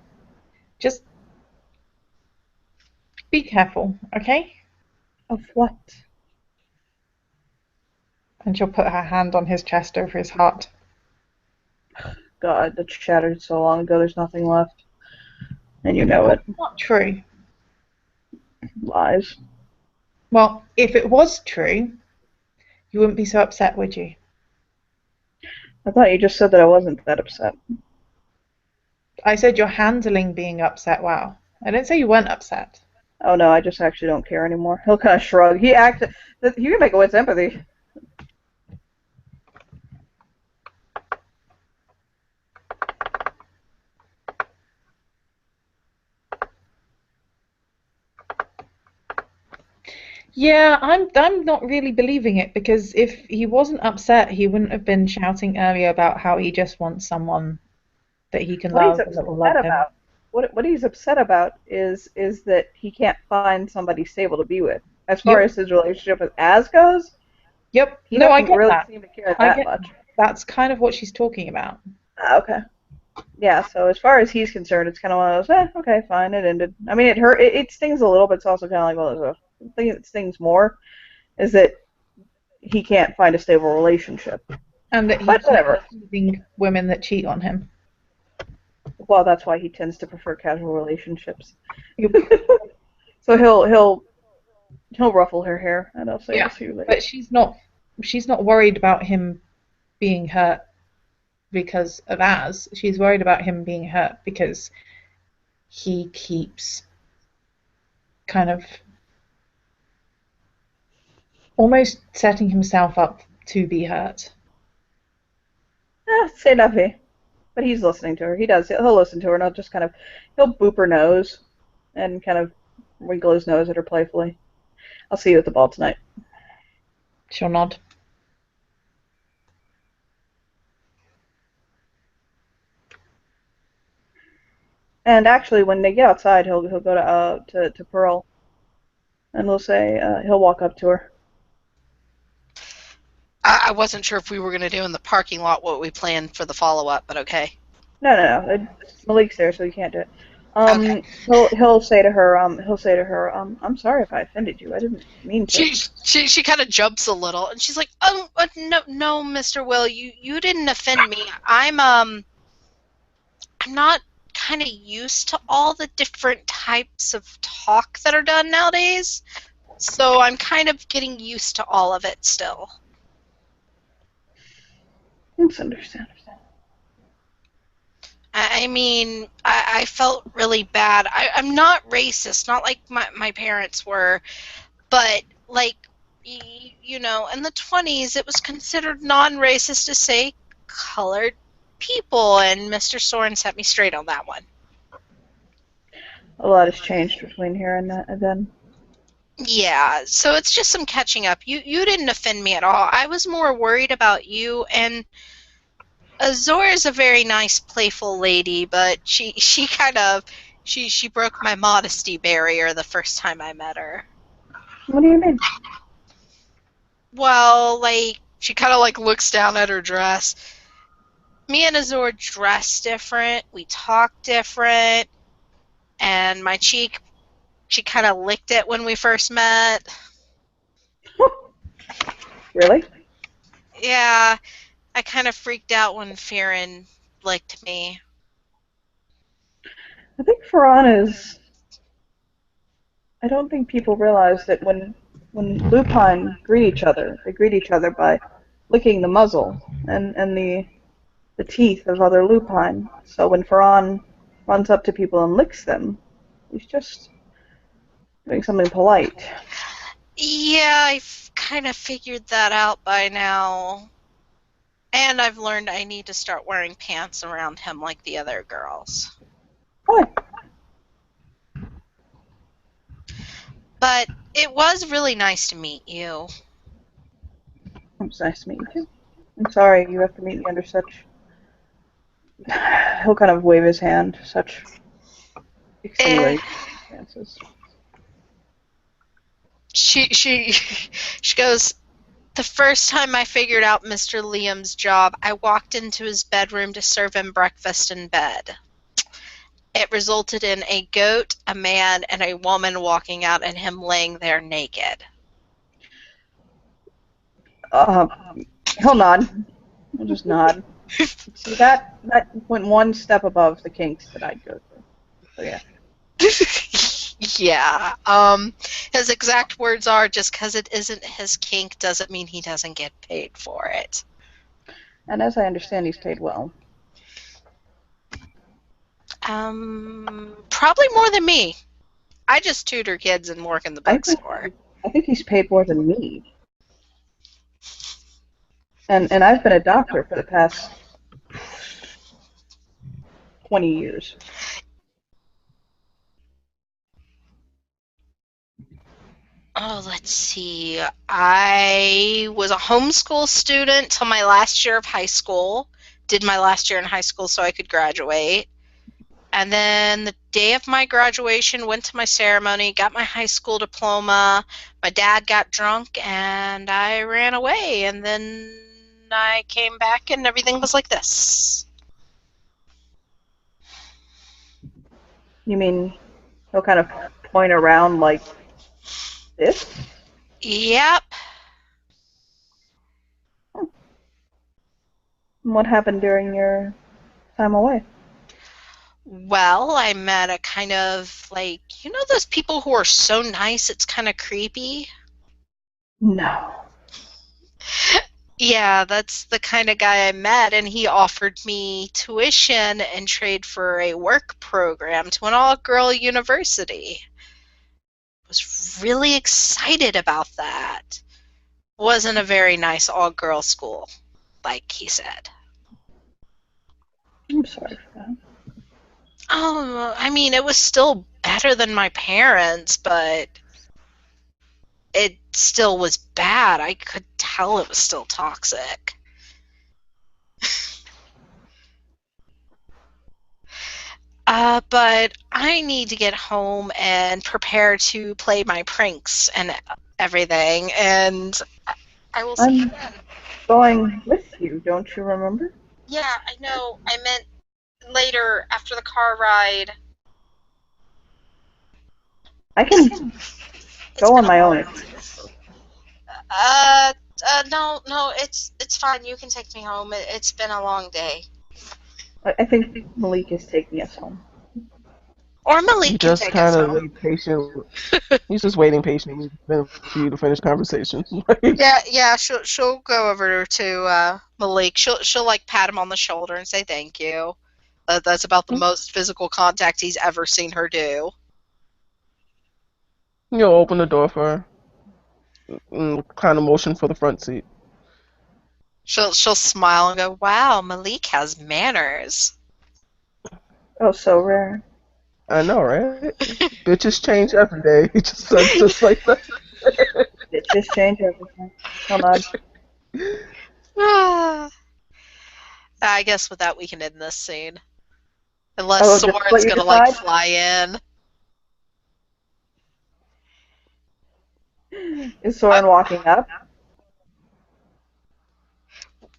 just be careful, okay? Of what? And she'll put her hand on his chest over his heart. God, that shattered so long ago. There's nothing left, and you know it. Not true. Lies. Well, if it was true, you wouldn't be so upset, would you? I thought you just said that I wasn't that upset. I said you're handling being upset well. I didn't say you weren't upset. Oh no, I just actually don't care anymore. He'll kind of shrug. He acted. You can make it with empathy. Yeah, I'm not really believing it because if he wasn't upset, he wouldn't have been shouting earlier about how he just wants someone that he can What he's love and that will love upset him. about, what he's upset about is that he can't find somebody stable to be with. As far Yep, as his relationship with Az goes, yep. he No, I doesn't get really that. seem to care I that get much. that's kind of what she's talking about. Okay. Yeah, so as far as he's concerned, it's kind of one of those, okay, fine, it ended. I mean, it hurt. It stings a little, but it's also kind of like, well, the thing that stings more is that he can't find a stable relationship. And that he But keeps whatever. choosing women that cheat on him. Well, that's why he tends to prefer casual relationships. Yep. So he'll ruffle her hair, and I'll say, Yeah, "I'll see you later." but she's not worried about him being hurt because of Az. She's worried about him being hurt because he keeps kind of almost setting himself up to be hurt. C'est la vie. But he's listening to her. He does. He'll listen to her, and he'll boop her nose and kind of wrinkle his nose at her playfully. I'll see you at the ball tonight. She'll nod. And actually, when they get outside, he'll go to Pearl, and we'll say he'll walk up to her. I wasn't sure if we were going to do in the parking lot what we planned for the follow-up, but okay. No. Malik's there, so he can't do it. Okay. He'll say to her, I'm sorry if I offended you. I didn't mean to. She kind of jumps a little, and she's like, no, Mr. Will, you didn't offend me. I'm not kind of used to all the different types of talk that are done nowadays, so I'm kind of getting used to all of it still. It's understandable. I mean, I felt really bad. I'm not racist, not like my parents were, but like, you know, in the 20s, it was considered non-racist to say colored people, and Mr. Soren set me straight on that one. A lot has changed between here and then. Yeah, so it's just some catching up. You didn't offend me at all. I was more worried about you, and Azor is a very nice, playful lady, but she kind of she broke my modesty barrier the first time I met her. What do you mean? Well, like she kind of like looks down at her dress. Me and Azor dress different. We talk different, and my cheek, she kind of licked it when we first met. Really? Yeah, I kind of freaked out when Farron licked me. I think Faran is. I don't think people realize that when lupine greet each other, they greet each other by licking the muzzle and the teeth of other lupine. So when Faran runs up to people and licks them, he's just doing something polite. Yeah, I've kind of figured that out by now. And I've learned I need to start wearing pants around him like the other girls. Fine. But it was really nice to meet you. It's nice to meet you too. I'm sorry you have to meet me under such. He'll kind of wave his hand. Such extenuating circumstances. She goes, the first time I figured out Mr. Liam's job, I walked into his bedroom to serve him breakfast in bed. It resulted in a goat, a man, and a woman walking out and him laying there naked. He'll nod. He'll just nod. See, that went one step above the kinks that I'd go through. So yeah. Yeah. His exact words are, just because it isn't his kink doesn't mean he doesn't get paid for it. And as I understand, he's paid well. Probably more than me. I just tutor kids and work in the I think bookstore. I think he's paid more than me. And I've been a doctor for the past 20 years. Oh, let's see. I was a homeschool student till my last year of high school. Did my last year in high school so I could graduate. And then the day of my graduation, went to my ceremony, got my high school diploma. My dad got drunk and I ran away. And then I came back and everything was like this. You mean he'll kind of point around like this? Yep. What happened during your time away? Well, I met a kind of like, you know those people who are so nice it's kind of creepy? No. Yeah, that's the kind of guy I met, and he offered me tuition in trade for a work program to an all-girl university. I was really excited about that. Wasn't a very nice all-girl school, like he said. I'm sorry for that. I mean, it was still better than my parents, but it still was bad. I could tell it was still toxic. But I need to get home and prepare to play my pranks and everything, and I will see you I'm then. going with you, don't you remember? Yeah, I know. I meant later after the car ride. I can It's go been on a my own. while. No, it's fine. You can take me home. It's been a long day. I think Malik is taking us home. Or He Malik can just take us kind of home. wait patient. He's just waiting patiently for you to finish conversation. Yeah. She'll go over to Malik. She'll like pat him on the shoulder and say thank you. That's about the most physical contact he's ever seen her do. You'll open the door for her. And kind of motion for the front seat. She'll smile and go, "Wow, Malik has manners." Oh, so rare. I know, right? Bitches change every day. just like that. It just changed everything. Hold on. I guess with that we can end this scene. Unless Oh, just Soren's what you gonna like decide? fly in. Is Soren walking up?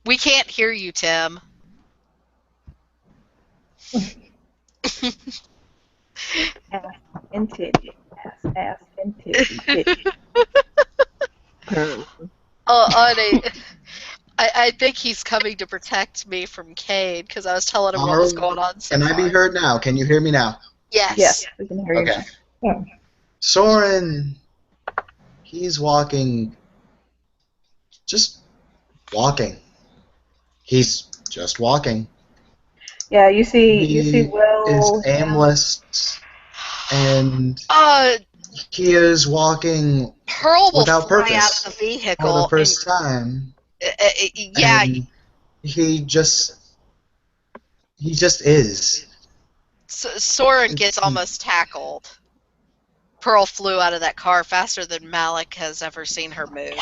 We can't hear you, Tim. Ass and titty. Ass and titty. Apparently. Honey, I think he's coming to protect me from Cade because I was telling him what was going on so Can I be far. heard now? Can you hear me now? Yes. Yes, we can hear you Okay. now. Soren, he's walking. Just walking. He's just walking. Yeah, you see He Will. is aimless, and Uh, he is walking Pearl will without fly purpose out of the for the vehicle. first time. Yeah, And he just is. Soren gets almost tackled. Pearl flew out of that car faster than Malik has ever seen her move.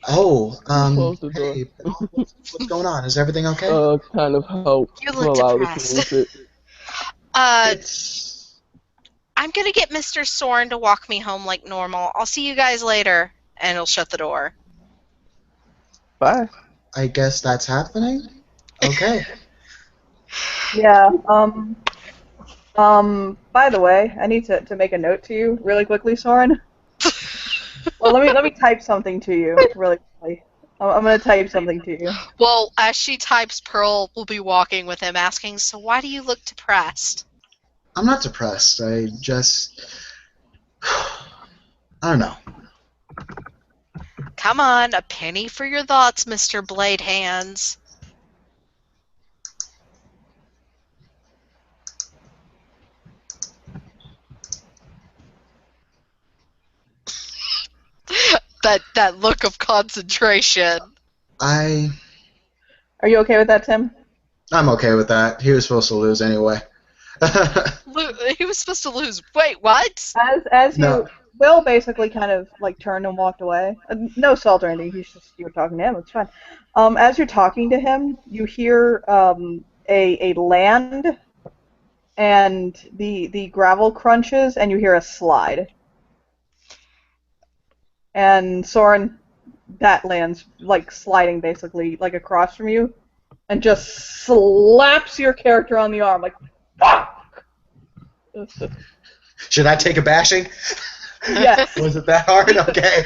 Oh, Close the door. hey, what's going on? Is everything okay? Kind of help You to look allow depressed. this to move it. It's I'm gonna get Mr. Soren to walk me home like normal. I'll see you guys later. And he'll shut the door. Bye. I guess that's happening. Okay. Yeah. By the way, I need to make a note to you really quickly, Soren. Well, let me type something to you really quickly. I'm gonna type something to you. Well, as she types, Pearl will be walking with him, asking, "So why do you look depressed?" I'm not depressed. I don't know. Come on, a penny for your thoughts, Mr. Blade Hands. that look of concentration. I'm Are you okay with that, Tim? okay with that. He was supposed to lose anyway. He was supposed to lose. Wait, what? As you No. Will basically kind of like turned and walked away. No salt or anything. He's just you were talking to him. It's fine. As you're talking to him, you hear a land and the gravel crunches, and you hear a slide. And Soren, that lands like sliding basically like across from you, and just slaps your character on the arm like fuck. Should I take a bashing? Yes. Was it that hard? Okay.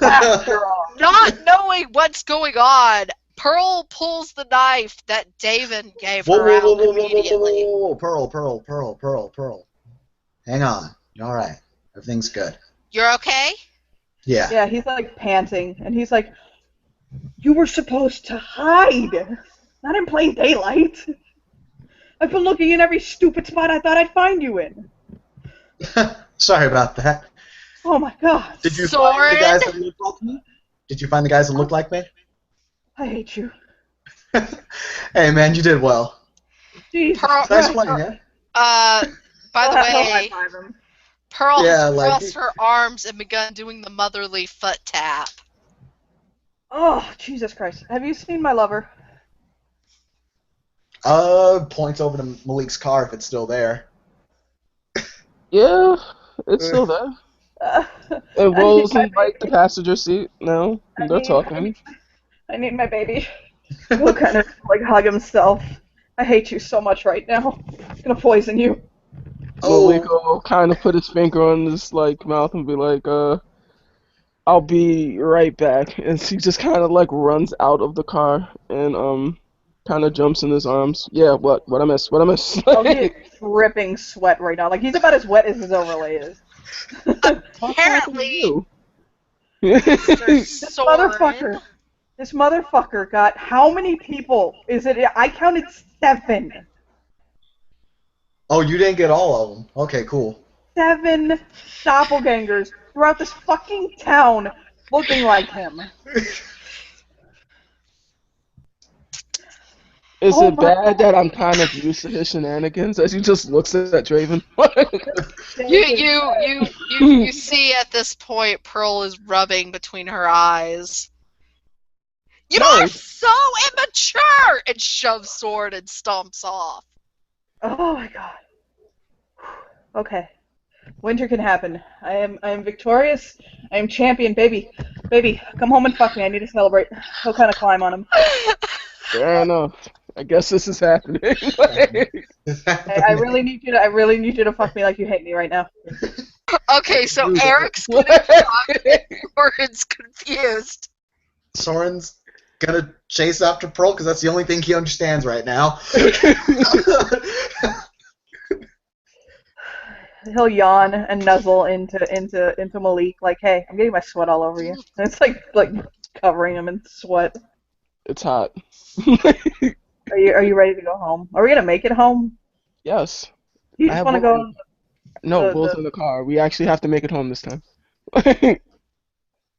After all. Not knowing what's going on, Pearl pulls the knife that David gave Whoa, her whoa, out whoa, whoa, whoa, whoa, immediately. whoa, whoa, Pearl. Hang on. You're all right. Everything's good. You're okay? Yeah. Yeah, he's like panting, and he's like, "You were supposed to hide, not in plain daylight. I've been looking in every stupid spot I thought I'd find you in. Sorry about that. Oh my God, Did you Soren? find the guys that looked like me? Did you find the guys that looked like me? I hate you. Hey, man, you did well. Jesus Pearl- Nice Christ. playing, yeah? By the I'll way, high-five him. Pearl Yeah, has like- crossed her arms and begun doing the motherly foot tap. Oh, Jesus Christ. Have you seen my lover? Points over to Malik's car if it's still there. Yeah, it's still there. Uh, And I Will's need in like the passenger seat now. I They're need- talking. I need my baby. Will kind of like hug himself. I hate you so much right now. I'm gonna poison you. Malik will kind of put his finger on his like mouth and be like, I'll be right back. And she just kind of like runs out of the car and kind of jumps in his arms. Yeah, what I miss? Oh, he is dripping sweat right now. Like he's about as wet as his overlay is. Apparently, This Soren, motherfucker got how many people? Is it? I counted 7. Oh, you didn't get all of them. Okay, cool. 7 doppelgangers throughout this fucking town looking like him. Is Oh it my bad that I'm kind of used to his shenanigans as he just looks at Draven? you see at this point Pearl is rubbing between her eyes. You No. are so immature! And shoves sword and stomps off. Oh my god. Okay. Winter can happen. I am victorious. I am champion, baby. Baby, come home and fuck me. I need to celebrate. He'll kind of climb on him. Fair enough. I guess this is happening. I really need you to. I really need you to fuck me like you hate me right now. Okay, so Eric's getting shocked and Soren's confused. Soren's gonna chase after Pearl because that's the only thing he understands right now. He'll yawn and nuzzle into Malik like, "Hey, I'm getting my sweat all over you." And it's like covering him in sweat. It's hot. Are you ready to go home? Are we gonna make it home? Yes. You I just have want to one. go? No, The- Will's the- in the car. We actually have to make it home this time.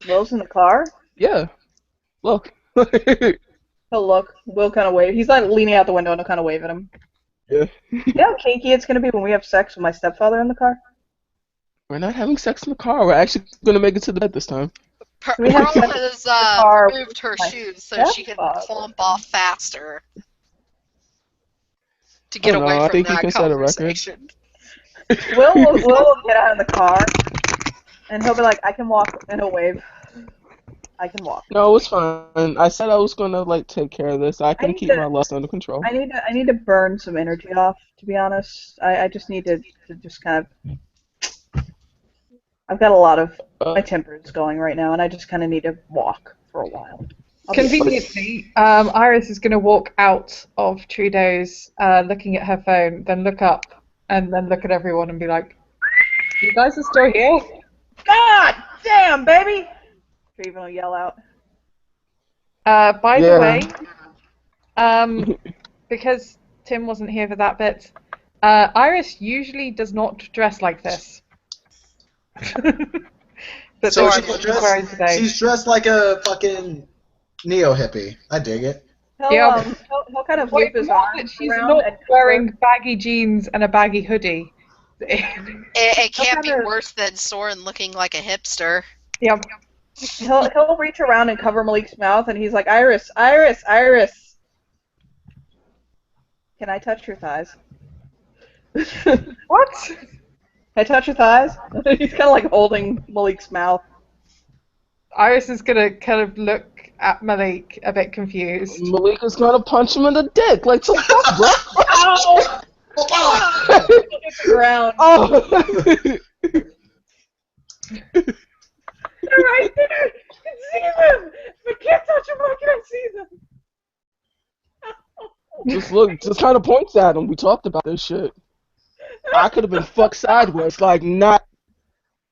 Will's in the car. Yeah. Look. He'll look. Will kind of wave. He's like leaning out the window and he'll kind of wave at him. Yeah. You know how kinky it's gonna be when we have sex with my stepfather in the car? We're not having sex in the car. We're actually going to make it to the bed this time. We have Pearl sex has car moved her my shoes so she can stepfather. clump off faster to get Oh, no, away I from think you that can set a record. conversation. Will will get out of the car and he'll be like, "I can walk," and he'll wave. I can walk. No, it's fine. I said I was going to like take care of this. I can need keep to- my lust under control. I need to burn some energy off. To be honest, I just need to just kind of. I've got a lot of my tempers going right now, and I just kind of need to walk for a while. I'll be- Conveniently, Iris is going to walk out of Trudeau's, looking at her phone, then look up, and then look at everyone and be like, "You guys are still here?" God damn, baby! Draven will yell out. By Yeah. the way, because Tim wasn't here for that bit, Iris usually does not dress like this. But So this she's is dressed, wearing today. she's dressed like a fucking neo-hippie. I dig it. He'll, Yeah. he'll kind of Well, loop his more arms that she's around not and wearing baggy jeans and a baggy hoodie. It can't be kind of- worse than Soren looking like a hipster. Yep. He'll reach around and cover Malik's mouth, and he's like, Iris, Iris, Iris. Can I touch your thighs? Can What? I touch your thighs? He's kind of like holding Malik's mouth. Iris is gonna kind of look at Malik a bit confused. Malika's gonna punch him in the dick. Like, so fuck, bro. Ow! Hit the ground. Oh. They're right there. You can see them. If I can't touch them, I can't see them. Just look, just kind of points at him. We talked about this shit. I could have been fucked sideways. Like, not.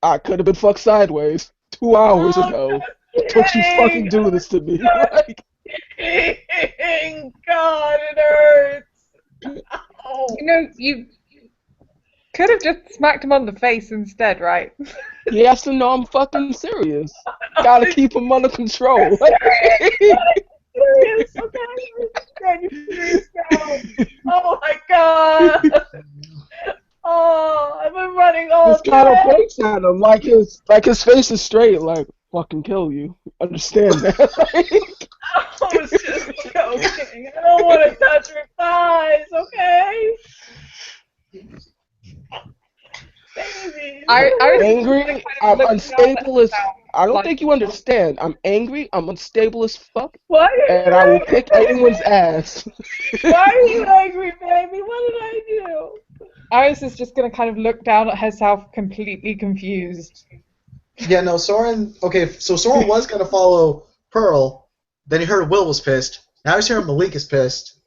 I could have been fucked sideways 2 hours ago. Don't you fucking do this to me. Like, God, it hurts. Ow. You know, you could have just smacked him on the face instead, right? he has to know I'm fucking serious. Gotta keep him under control. Serious, okay? God, you're serious now. Oh my God. Oh, I've been running all Just kind of day. points at him, like his face is straight, like fucking kill you. Understand that? I was just joking. I don't want to touch your thighs, okay? Baby. I Angry, I'm unstable as. I don't think you understand. I'm angry, I'm unstable as fuck, Why are you and I will angry? kick anyone's ass. Why are you angry, baby? What did I do? Iris is just gonna kind of look down at herself, completely confused. Yeah, no, Soren. Okay, so Soren was gonna follow Pearl. Then he heard Will was pissed. Now he's hearing Malik is pissed.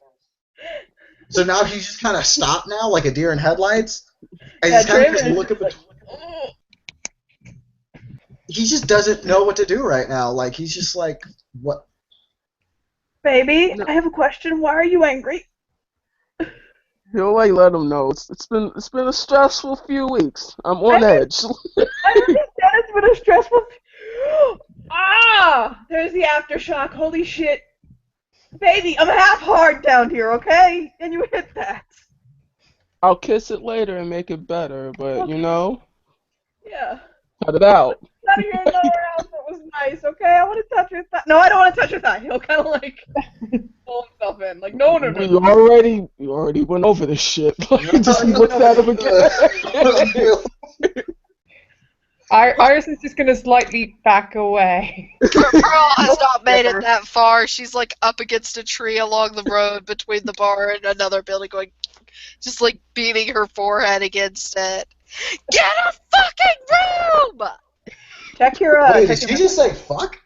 So now he's just kind of stopped now, like a deer in headlights. And he's kind of just looking. He just doesn't know what to do right now. Like he's just like, what? Baby, No. I have a question. Why are you angry? He'll like let him know. It's been a stressful few weeks. I'm on edge. I understand it's been a stressful. Ah! There's the aftershock. Holy shit. Baby, I'm half hard down here, okay? And you hit that. I'll kiss it later and make it better, but you know, Yeah. cut it out. None of your lower outfit was nice, okay? I want to touch your thigh. No, I don't want to touch your thigh. He'll kind of like pull himself in. Like, no. We already went over this shit. He just looks at him again. Iris is just gonna slightly back away. Pearl has not made it that far. She's like up against a tree along the road between the bar and another building, going, just like beating her forehead against it. Get a fucking room! Check your, Wait, check did your she just say fuck?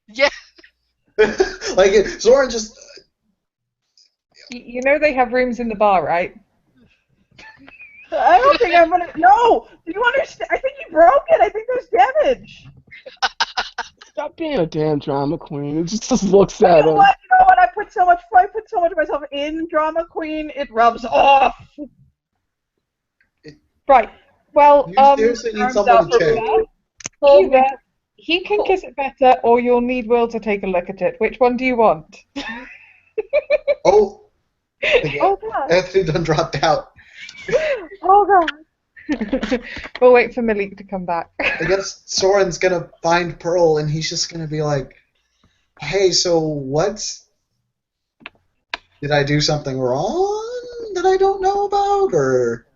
Yeah. Like Soren just. You know they have rooms in the bar, right? I don't think I'm gonna. No! Do you understand? I think you broke it. I think there's damage. Stop being a damn drama queen. It just looks You at know him. what? You know what? I put so much of myself in drama queen. It rubs off. Right. Well, You seriously need Arms someone out to for check. Will. either he can kiss it better, or you'll need Will to take a look at it. Which one do you want? Oh. Oh god. Anthony done dropped out. Oh god. We'll wait for Malik to come back. I guess Soren's gonna find Pearl and he's just gonna be like, hey, so what's. Did I do something wrong that I don't know about? Or.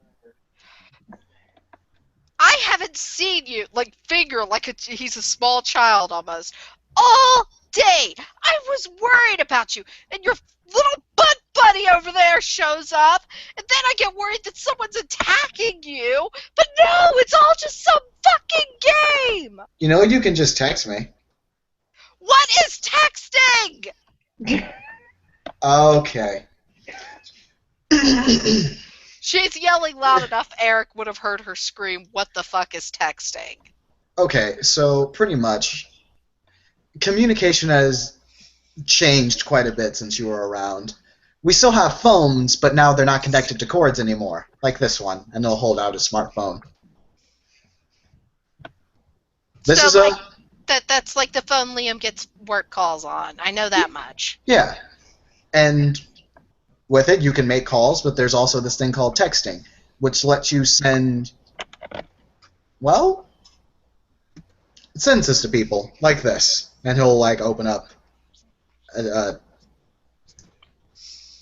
I haven't seen you, like, finger like he's a small child almost, all day. I was worried about you, and your little butt buddy over there shows up, and then I get worried that someone's attacking you, but no, it's all just some fucking game! You know, you can just text me. What is texting? Okay. She's yelling loud enough, Eric would have heard her scream, what the fuck is texting? Okay, so pretty much communication has changed quite a bit since you were around. We still have phones, but now they're not connected to cords anymore, like this one, and they'll hold out a smartphone. This So, is like, that's like the phone Liam gets work calls on. I know that much. yeah, and with it you can make calls, but there's also this thing called texting, which lets you send, well, sentences to people like this, and he'll like open up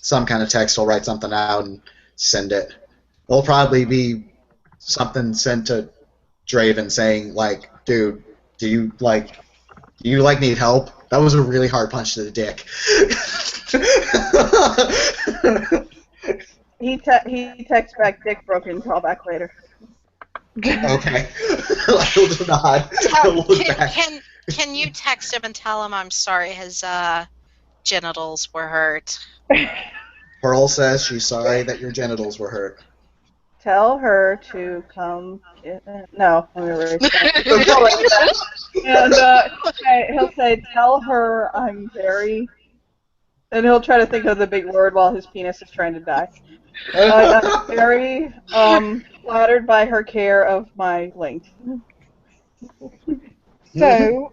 some kind of text. He'll write something out and send it. It'll probably be something sent to Draven saying like, "Dude, do you need help?" That was a really hard punch to the dick. He texts back, "Dick broken. Call back later." Okay. He'll just nod. He'll look back. Can you text him and tell him I'm sorry his genitals were hurt? Pearl says she's sorry that your genitals were hurt. Tell her to come. No, let me erase that. And he'll say, "Tell her I'm very." And he'll try to think of the big word while his penis is trying to die. I'm very flattered by her care of my length. So,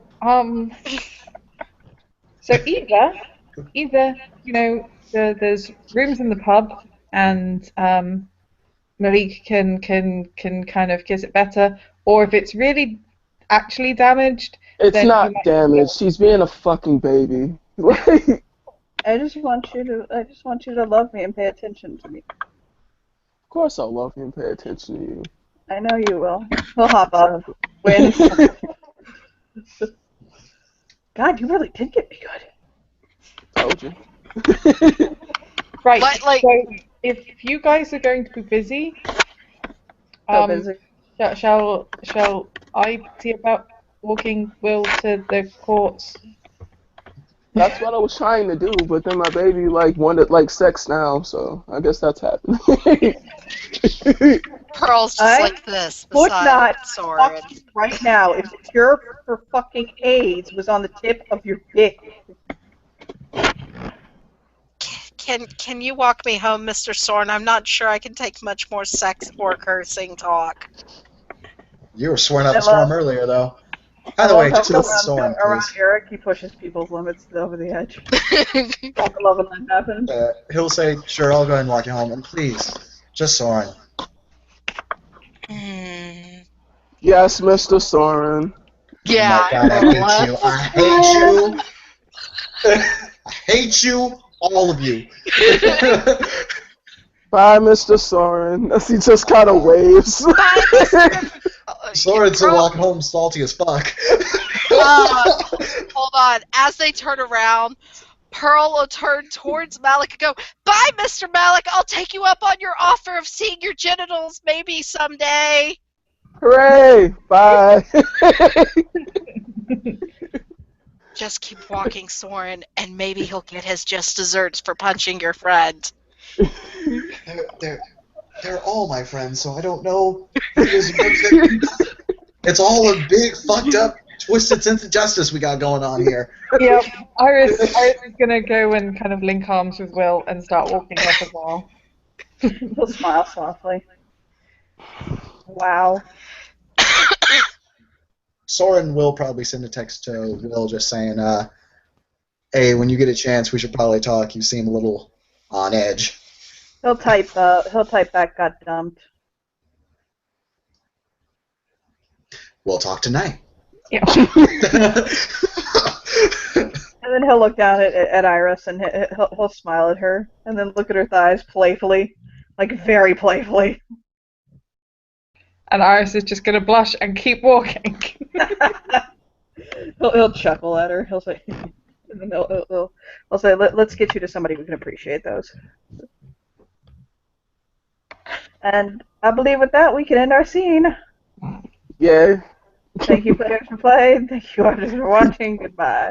so either there's rooms in the pub, and Malik can kind of kiss it better, or if it's really actually damaged, It's then not you might- damaged. She's being a fucking baby. Like, I just want you to love me and pay attention to me. of course I'll love you and pay attention to you. I know you will. He'll hop up. Win. God, you really did get me good. Told you. Right. But, like- so if you guys are going to be busy, So busy. shall I see about walking Will to the courts? That's what I was trying to do, but then my baby wanted sex now, so I guess that's happening. Pearl's just I like this would beside not Soren. fuck you right now if the cure for fucking AIDS was on the tip of your dick. Can you walk me home, Mr. Soren? I'm not sure I can take much more sex or cursing talk. You were swearing up I a storm love- earlier, though. By the way, just around, with the storm, around please. Eric, he pushes people's limits over the edge. I love when that happens. He'll say, "Sure, I'll go ahead and walk you home, and please, just Soren." Hmm. Yes, Mr. Soren. Yeah. Oh my God, I hate you. I hate you, all of you. Bye, Mr. Soren. As he just kind of waves. Bye, Mr. Soren's Pearl- walk home salty as fuck. Hold on. As they turn around, Pearl will turn towards Malik and go, "Bye, Mr. Malik. I'll take you up on your offer of seeing your genitals maybe someday." Hooray! Bye. Just keep walking, Soren, and maybe he'll get his just desserts for punching your friend. They're all my friends, so I don't know. It's all a big, fucked up, twisted sense of justice we got going on here. Yep. Iris is gonna go and kind of link arms with Will and start walking up as well. He'll smile softly. Wow. Soren will probably send a text to Will just saying, "Hey, when you get a chance, we should probably talk. You seem a little on edge." He'll type back, "Got dumped." We'll talk tonight. Yeah. And then he'll look down at Iris and he'll smile at her and then look at her thighs playfully, like very playfully. And Iris is just gonna blush and keep walking. He'll chuckle at her. He'll say, and then he'll say, "Let's get you to somebody who can appreciate those." And I believe with that we can end our scene. Yeah. Thank you, players, for playing. Thank you, audience, for watching. Goodbye.